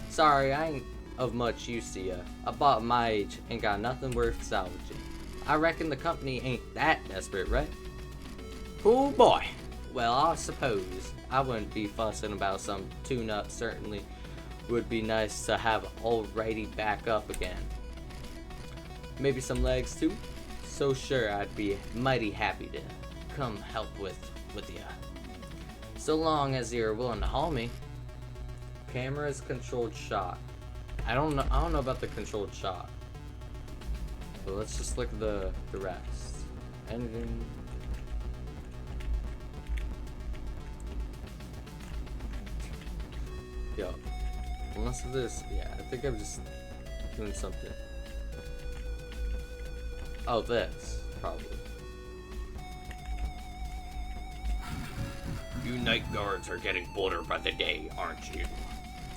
Sorry, I ain't of much use to ya. About my age, ain't got nothing worth salvaging. I reckon the company ain't that desperate, right? Oh boy. Well, I suppose I wouldn't be fussing about some tune-up. Certainly would be nice to have alrighty back up again. Maybe some legs too? So sure, I'd be mighty happy to come help with ya. So long as you're willing to haul me. Camera's controlled shot. I don't know about the controlled shot. So let's just look at the rest. Anything? Yo. Unless this, yeah, I think I'm just doing something. Oh, this, probably. You night guards are getting bolder by the day, aren't you?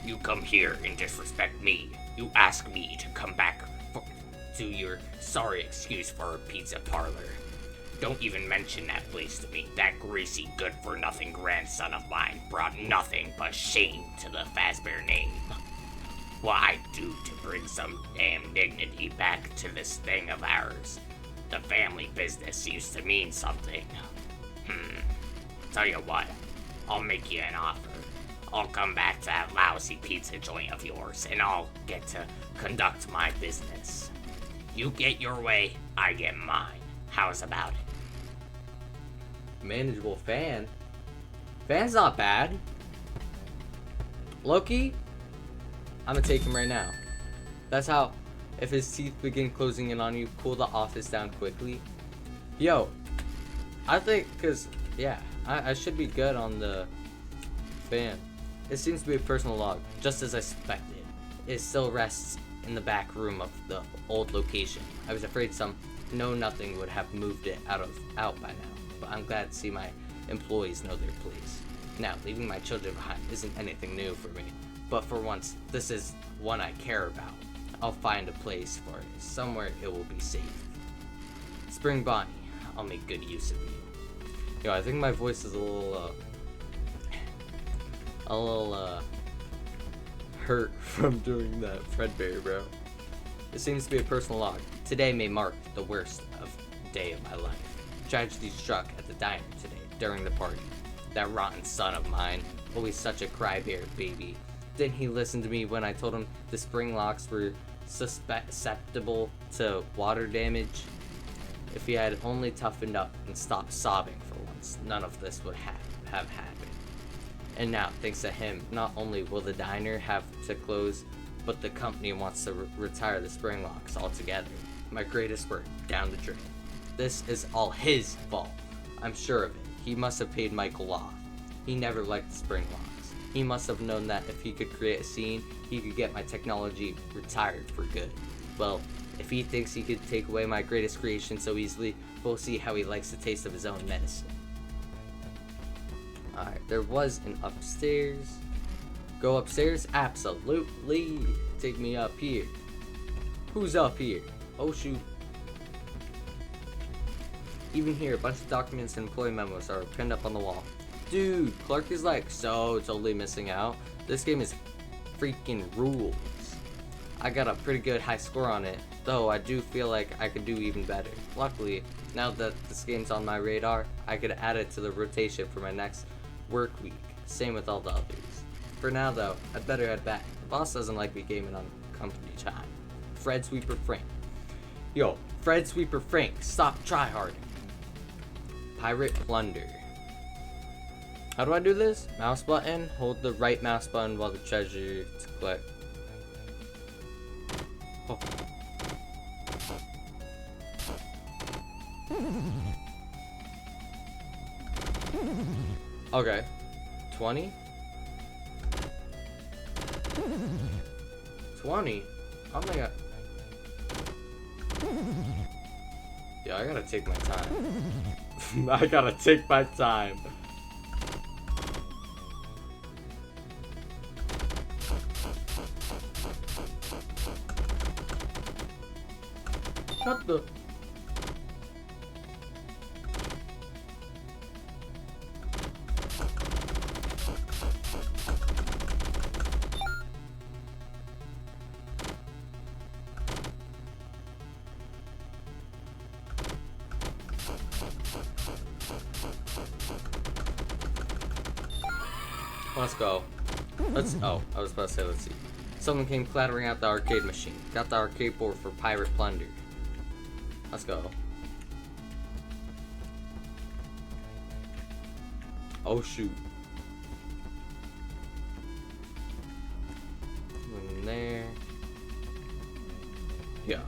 You come here and disrespect me. You ask me to come back to your sorry excuse for a pizza parlor. Don't even mention that place to me. That greasy, good-for-nothing grandson of mine brought nothing but shame to the Fazbear name. What I'd do to bring some damn dignity back to this thing of ours. The family business used to mean something. Tell you what, I'll make you an offer. I'll come back to that lousy pizza joint of yours, and I'll get to conduct my business. You get your way, I get mine. How's about it? Manageable fan? Fan's not bad. Loki? I'm gonna take him right now. That's how, if his teeth begin closing in on you, cool the office down quickly. Yo, I think, cause, yeah, I should be good on the fan. It seems to be a personal log, just as I suspected. It still rests in the back room of the old location. I was afraid some know-nothing would have moved it out by now, but I'm glad to see my employees know their place. Now, leaving my children behind isn't anything new for me, but for once, this is one I care about. I'll find a place for it, somewhere it will be safe. Spring Bonnie, I'll make good use of you. Yo, I think my voice is a little hurt from doing that Frickbears, bro. It seems to be a personal log. Today may mark the worst day of my life. Tragedy struck at the diner today during the party. That rotten son of mine, always such a crybear baby. Didn't he listen to me when I told him the spring locks were susceptible to water damage. If he had only toughened up and stopped sobbing for once, none of this would have happened. And now, thanks to him, not only will the diner have to close, but the company wants to retire the spring locks altogether. My greatest work down the drain. This is all his fault. I'm sure of it. He must have paid Michael off. He never liked the spring locks. He must have known that if he could create a scene, he could get my technology retired for good. Well, if he thinks he could take away my greatest creation so easily, we'll see how he likes the taste of his own medicine. Alright, there was an upstairs. Go upstairs? Absolutely. Take me up here. Who's up here? Oh shoot. Even here, a bunch of documents and employee memos are pinned up on the wall. Dude, Clark is like so totally missing out. This game is freaking rules. I got a pretty good high score on it, though I do feel like I could do even better. Luckily, now that this game's on my radar, I could add it to the rotation for my next work week. Same with all the others. For now though, I'd better head back. The boss doesn't like me gaming on company time. Fred Sweeper Frank. Yo, Fred Sweeper Frank, stop tryharding. Pirate Plunder. How do I do this? Mouse button, hold the right mouse button while the treasure to collect. Oh. Okay. 20? 20? Oh my god. Yeah, I gotta take my time. I gotta take my time. What the? Let's go. Oh, I was about to say, let's see. Someone came clattering out the arcade machine. Got the arcade board for Pirate Plunder. Let's go. Oh shoot. In there. Yeah.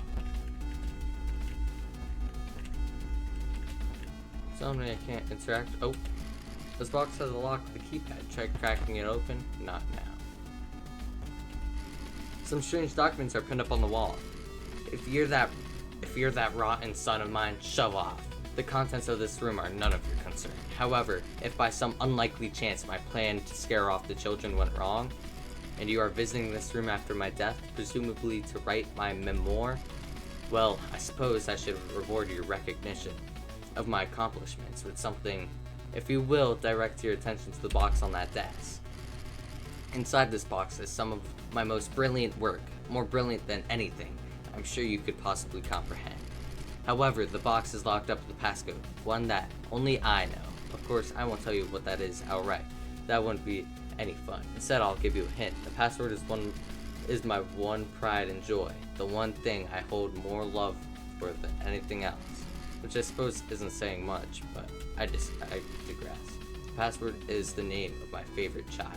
Something I can't interact. Oh. This box has a lock with a keypad. Try cracking it open. Not now. Some strange documents are pinned up on the wall. If you're that rotten son of mine, shove off. The contents of this room are none of your concern. However, if by some unlikely chance my plan to scare off the children went wrong, and you are visiting this room after my death, presumably to write my memoir, well, I suppose I should reward your recognition of my accomplishments with something, if you will, direct your attention to the box on that desk. Inside this box is some of my most brilliant work, more brilliant than anything I'm sure you could possibly comprehend. However, the box is locked up with a passcode, one that only I know. Of course, I won't tell you what that is outright. That wouldn't be any fun. Instead, I'll give you a hint. The password is my one pride and joy, the one thing I hold more love for than anything else. Which I suppose isn't saying much, but I digress. The password is the name of my favorite child.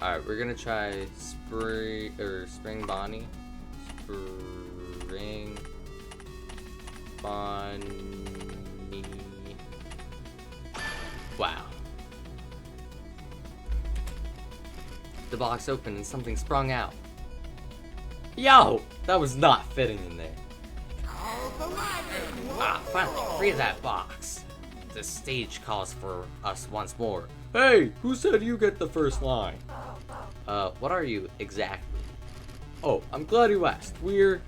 Alright, we're gonna try Spring Bonnie. Spring Bonnie. Wow. The box opened and something sprung out. Yo! That was not fitting in there. Ah, finally, free that box. The stage calls for us once more. Hey, who said you get the first line? What are you exactly? Oh, I'm glad you asked. We're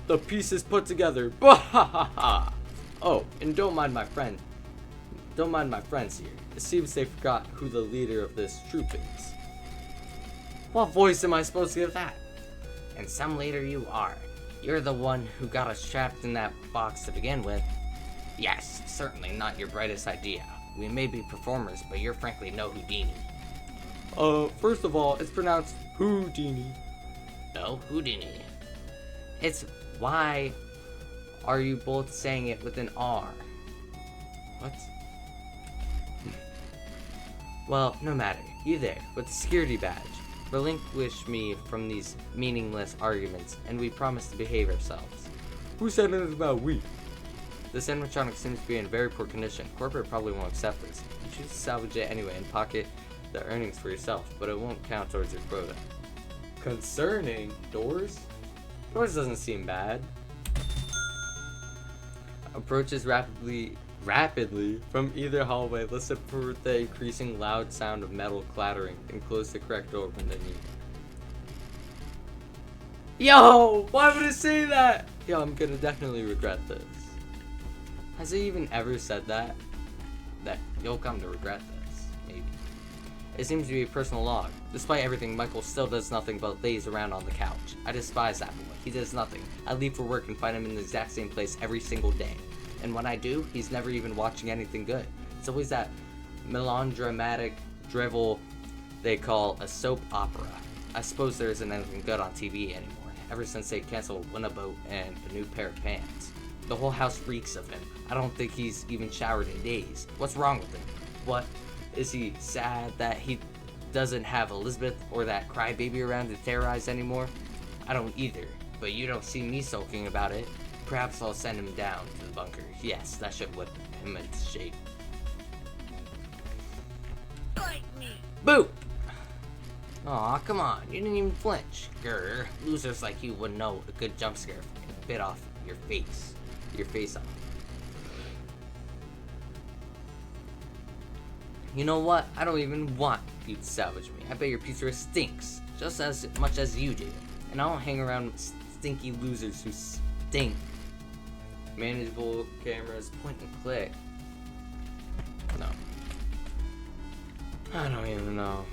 the pieces put together. Bahahaha. Oh, and don't mind my friends here. It seems they forgot who the leader of this troop is. What voice am I supposed to give that? And some leader you are. You're the one who got us trapped in that box to begin with. Yes, certainly not your brightest idea. We may be performers, but you're frankly no Houdini. First of all, it's pronounced Houdini. No, Houdini. It's why are you both saying it with an R? What? Well, no matter. You there, with the security badge. Relinquish me from these meaningless arguments, and we promise to behave ourselves. Who said anything about we? This animatronic seems to be in very poor condition. Corporate probably won't accept this. You choose to salvage it anyway and pocket the earnings for yourself, but it won't count towards your quota. Concerning doors? Doors doesn't seem bad. Approaches rapidly from either hallway. Listen for the increasing loud sound of metal clattering and close the correct door when they need. Yo! Why would it say that? Yo, I'm gonna definitely regret this. Has it even ever said that? That you'll come to regret this, maybe. It seems to be a personal log. Despite everything, Michael still does nothing but lays around on the couch. I despise that boy. He does nothing. I leave for work and find him in the exact same place every single day. And when I do, he's never even watching anything good. It's always that melodramatic drivel they call a soap opera. I suppose there isn't anything good on TV anymore, ever since they canceled Winnabow and a new pair of pants. The whole house reeks of him. I don't think he's even showered in days. What's wrong with him? What? Is he sad that he doesn't have Elizabeth or that crybaby around to terrorize anymore? I don't either, but you don't see me sulking about it. Perhaps I'll send him down to the bunker. Yes, that should whip him into shape. Boo! Aw, come on, you didn't even flinch. Grr, losers like you wouldn't know a good jump scare if it bit off your face. Your face off. You know what? I don't even want you to salvage me. I bet your pizzeria stinks, just as much as you do. And I don't hang around with stinky losers who stink. Manageable cameras, point and click. No. I don't even know.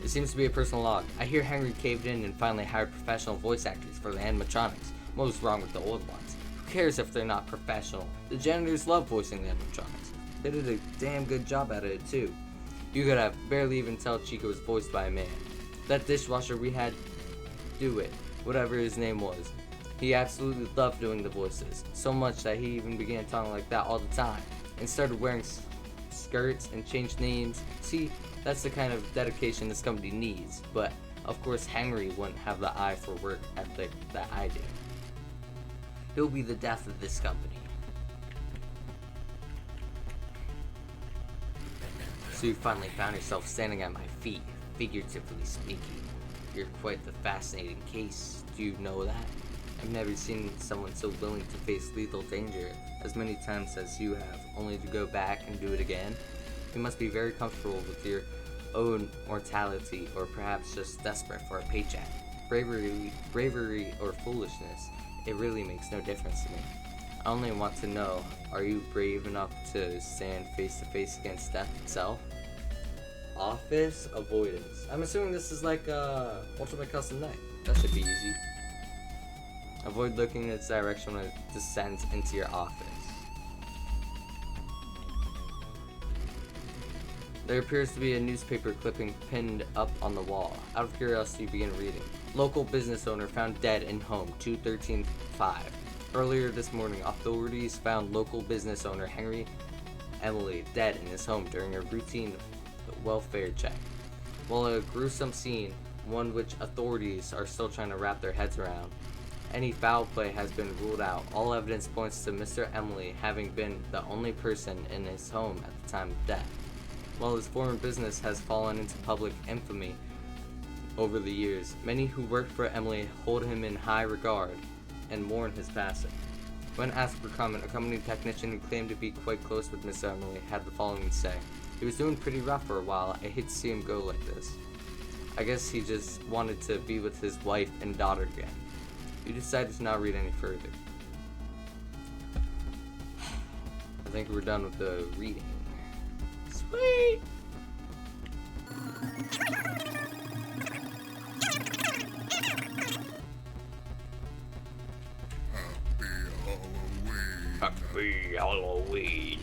It seems to be a personal log. I hear Henry caved in and finally hired professional voice actors for the animatronics. What was wrong with the old ones? Who cares if they're not professional? The janitors love voicing the animatronics. They did a damn good job at it too. You could have barely even tell Chico was voiced by a man. That dishwasher we had do it, whatever his name was. He absolutely loved doing the voices, so much that he even began talking like that all the time, and started wearing skirts and changed names. See, that's the kind of dedication this company needs, but of course Henry wouldn't have the eye for work ethic that I do. He'll be the death of this company. So you finally found yourself standing at my feet, figuratively speaking. You're quite the fascinating case, do you know that? I've never seen someone so willing to face lethal danger as many times as you have, only to go back and do it again. You must be very comfortable with your own mortality, or perhaps just desperate for a paycheck. Bravery or foolishness, it really makes no difference to me. I only want to know, are you brave enough to stand face to face against death itself? Office avoidance. I'm assuming this is like Ultimate Custom Night. That should be easy. Avoid looking in its direction when it descends into your office. There appears to be a newspaper clipping pinned up on the wall. Out of curiosity, begin reading. Local business owner found dead in home, 213-5. Earlier this morning, authorities found local business owner Henry Emily dead in his home during a routine welfare check. While a gruesome scene, one which authorities are still trying to wrap their heads around, any foul play has been ruled out. All evidence points to Mr. Emily having been the only person in his home at the time of death. While his former business has fallen into public infamy over the years, many who worked for Emily hold him in high regard and mourn his passing. When asked for comment, a company technician who claimed to be quite close with Mr. Emily had the following to say: "He was doing pretty rough for a while. I hate to see him go like this. I guess he just wanted to be with his wife and daughter again." You decided to not read any further. I think we're done with the reading. Sweet! Happy Halloween.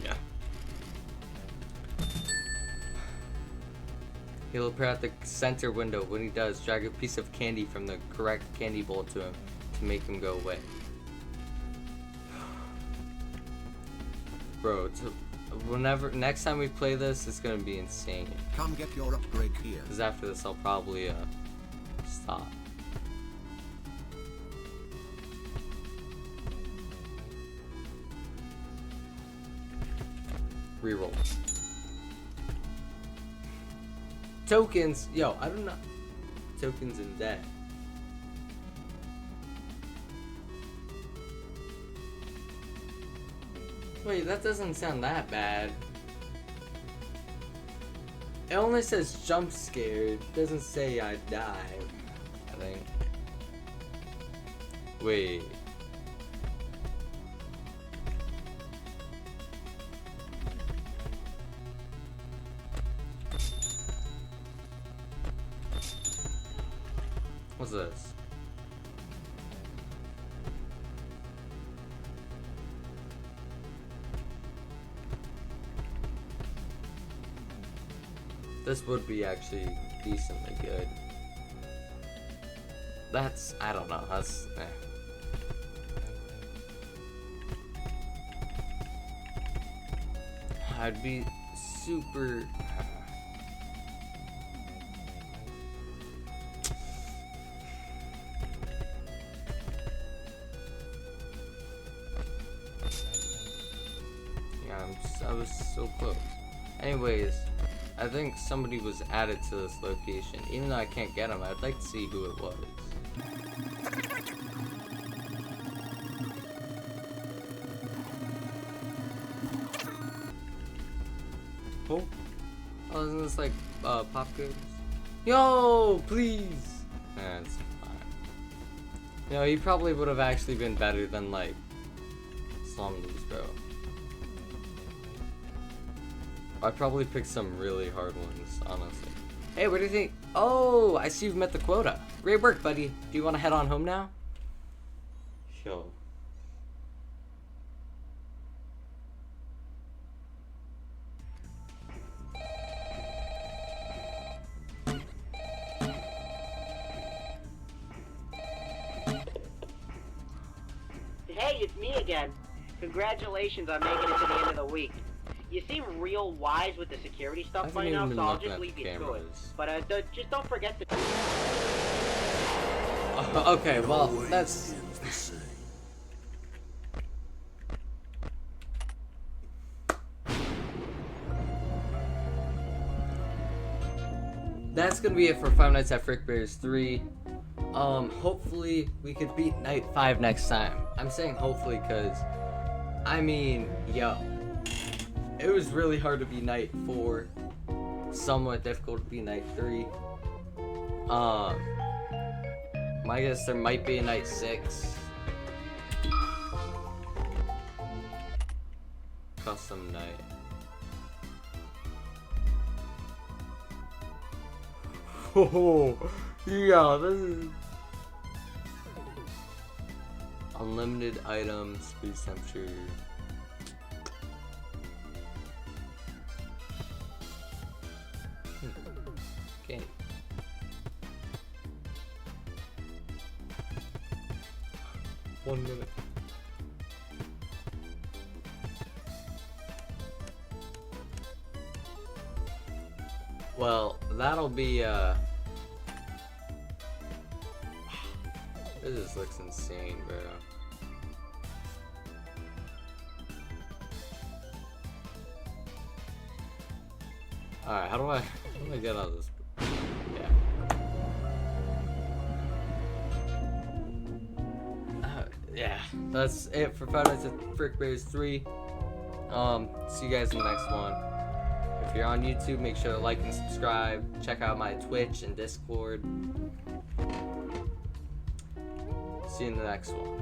He'll appear at the center window. When he does, drag a piece of candy from the correct candy bowl to him to make him go away. Bro, next time we play this, it's gonna be insane. Come get your upgrade here. Because after this, I'll probably stop. Reroll. Tokens, yo, I don't know. Tokens in debt. Wait, that doesn't sound that bad. It only says jump scared. It doesn't say I died, I think. Wait. What's this? This would be actually decently good. That's, I don't know, that's, I'd be super... I was so close. Anyways, I think somebody was added to this location. Even though I can't get them, I'd like to see who it was. Oh, isn't this like pop goods? Yo, please. That's fine. You know, he probably would have actually been better than like Slumley's, bro. I probably picked some really hard ones, honestly. Hey, what do you think? Oh, I see you've met the quota. Great work, buddy. Do you want to head on home now? Yo. Hey, it's me again. Congratulations on making it to the end of the week. You seem real wise with the security stuff by now, so I'll just leave you to it. But just don't forget to... Okay, well, that's... That's gonna be it for Five Nights at Frickbears 3. Hopefully we could beat Night 5 next time. I'm saying hopefully because, I mean, yo. It was really hard to be Night 4. Somewhat difficult to be Night 3. I guess there might be a Night 6. Custom night. Oh, yeah, this is... Unlimited items, space temperature. Okay. One minute. Well, that'll be, this just looks insane, bro. Alright, how do I get out of this? Yeah, that's it for Five Nights at Frickbears 3. See you guys in the next one. If you're on YouTube, make sure to like and subscribe. Check out my Twitch and Discord. See you in the next one.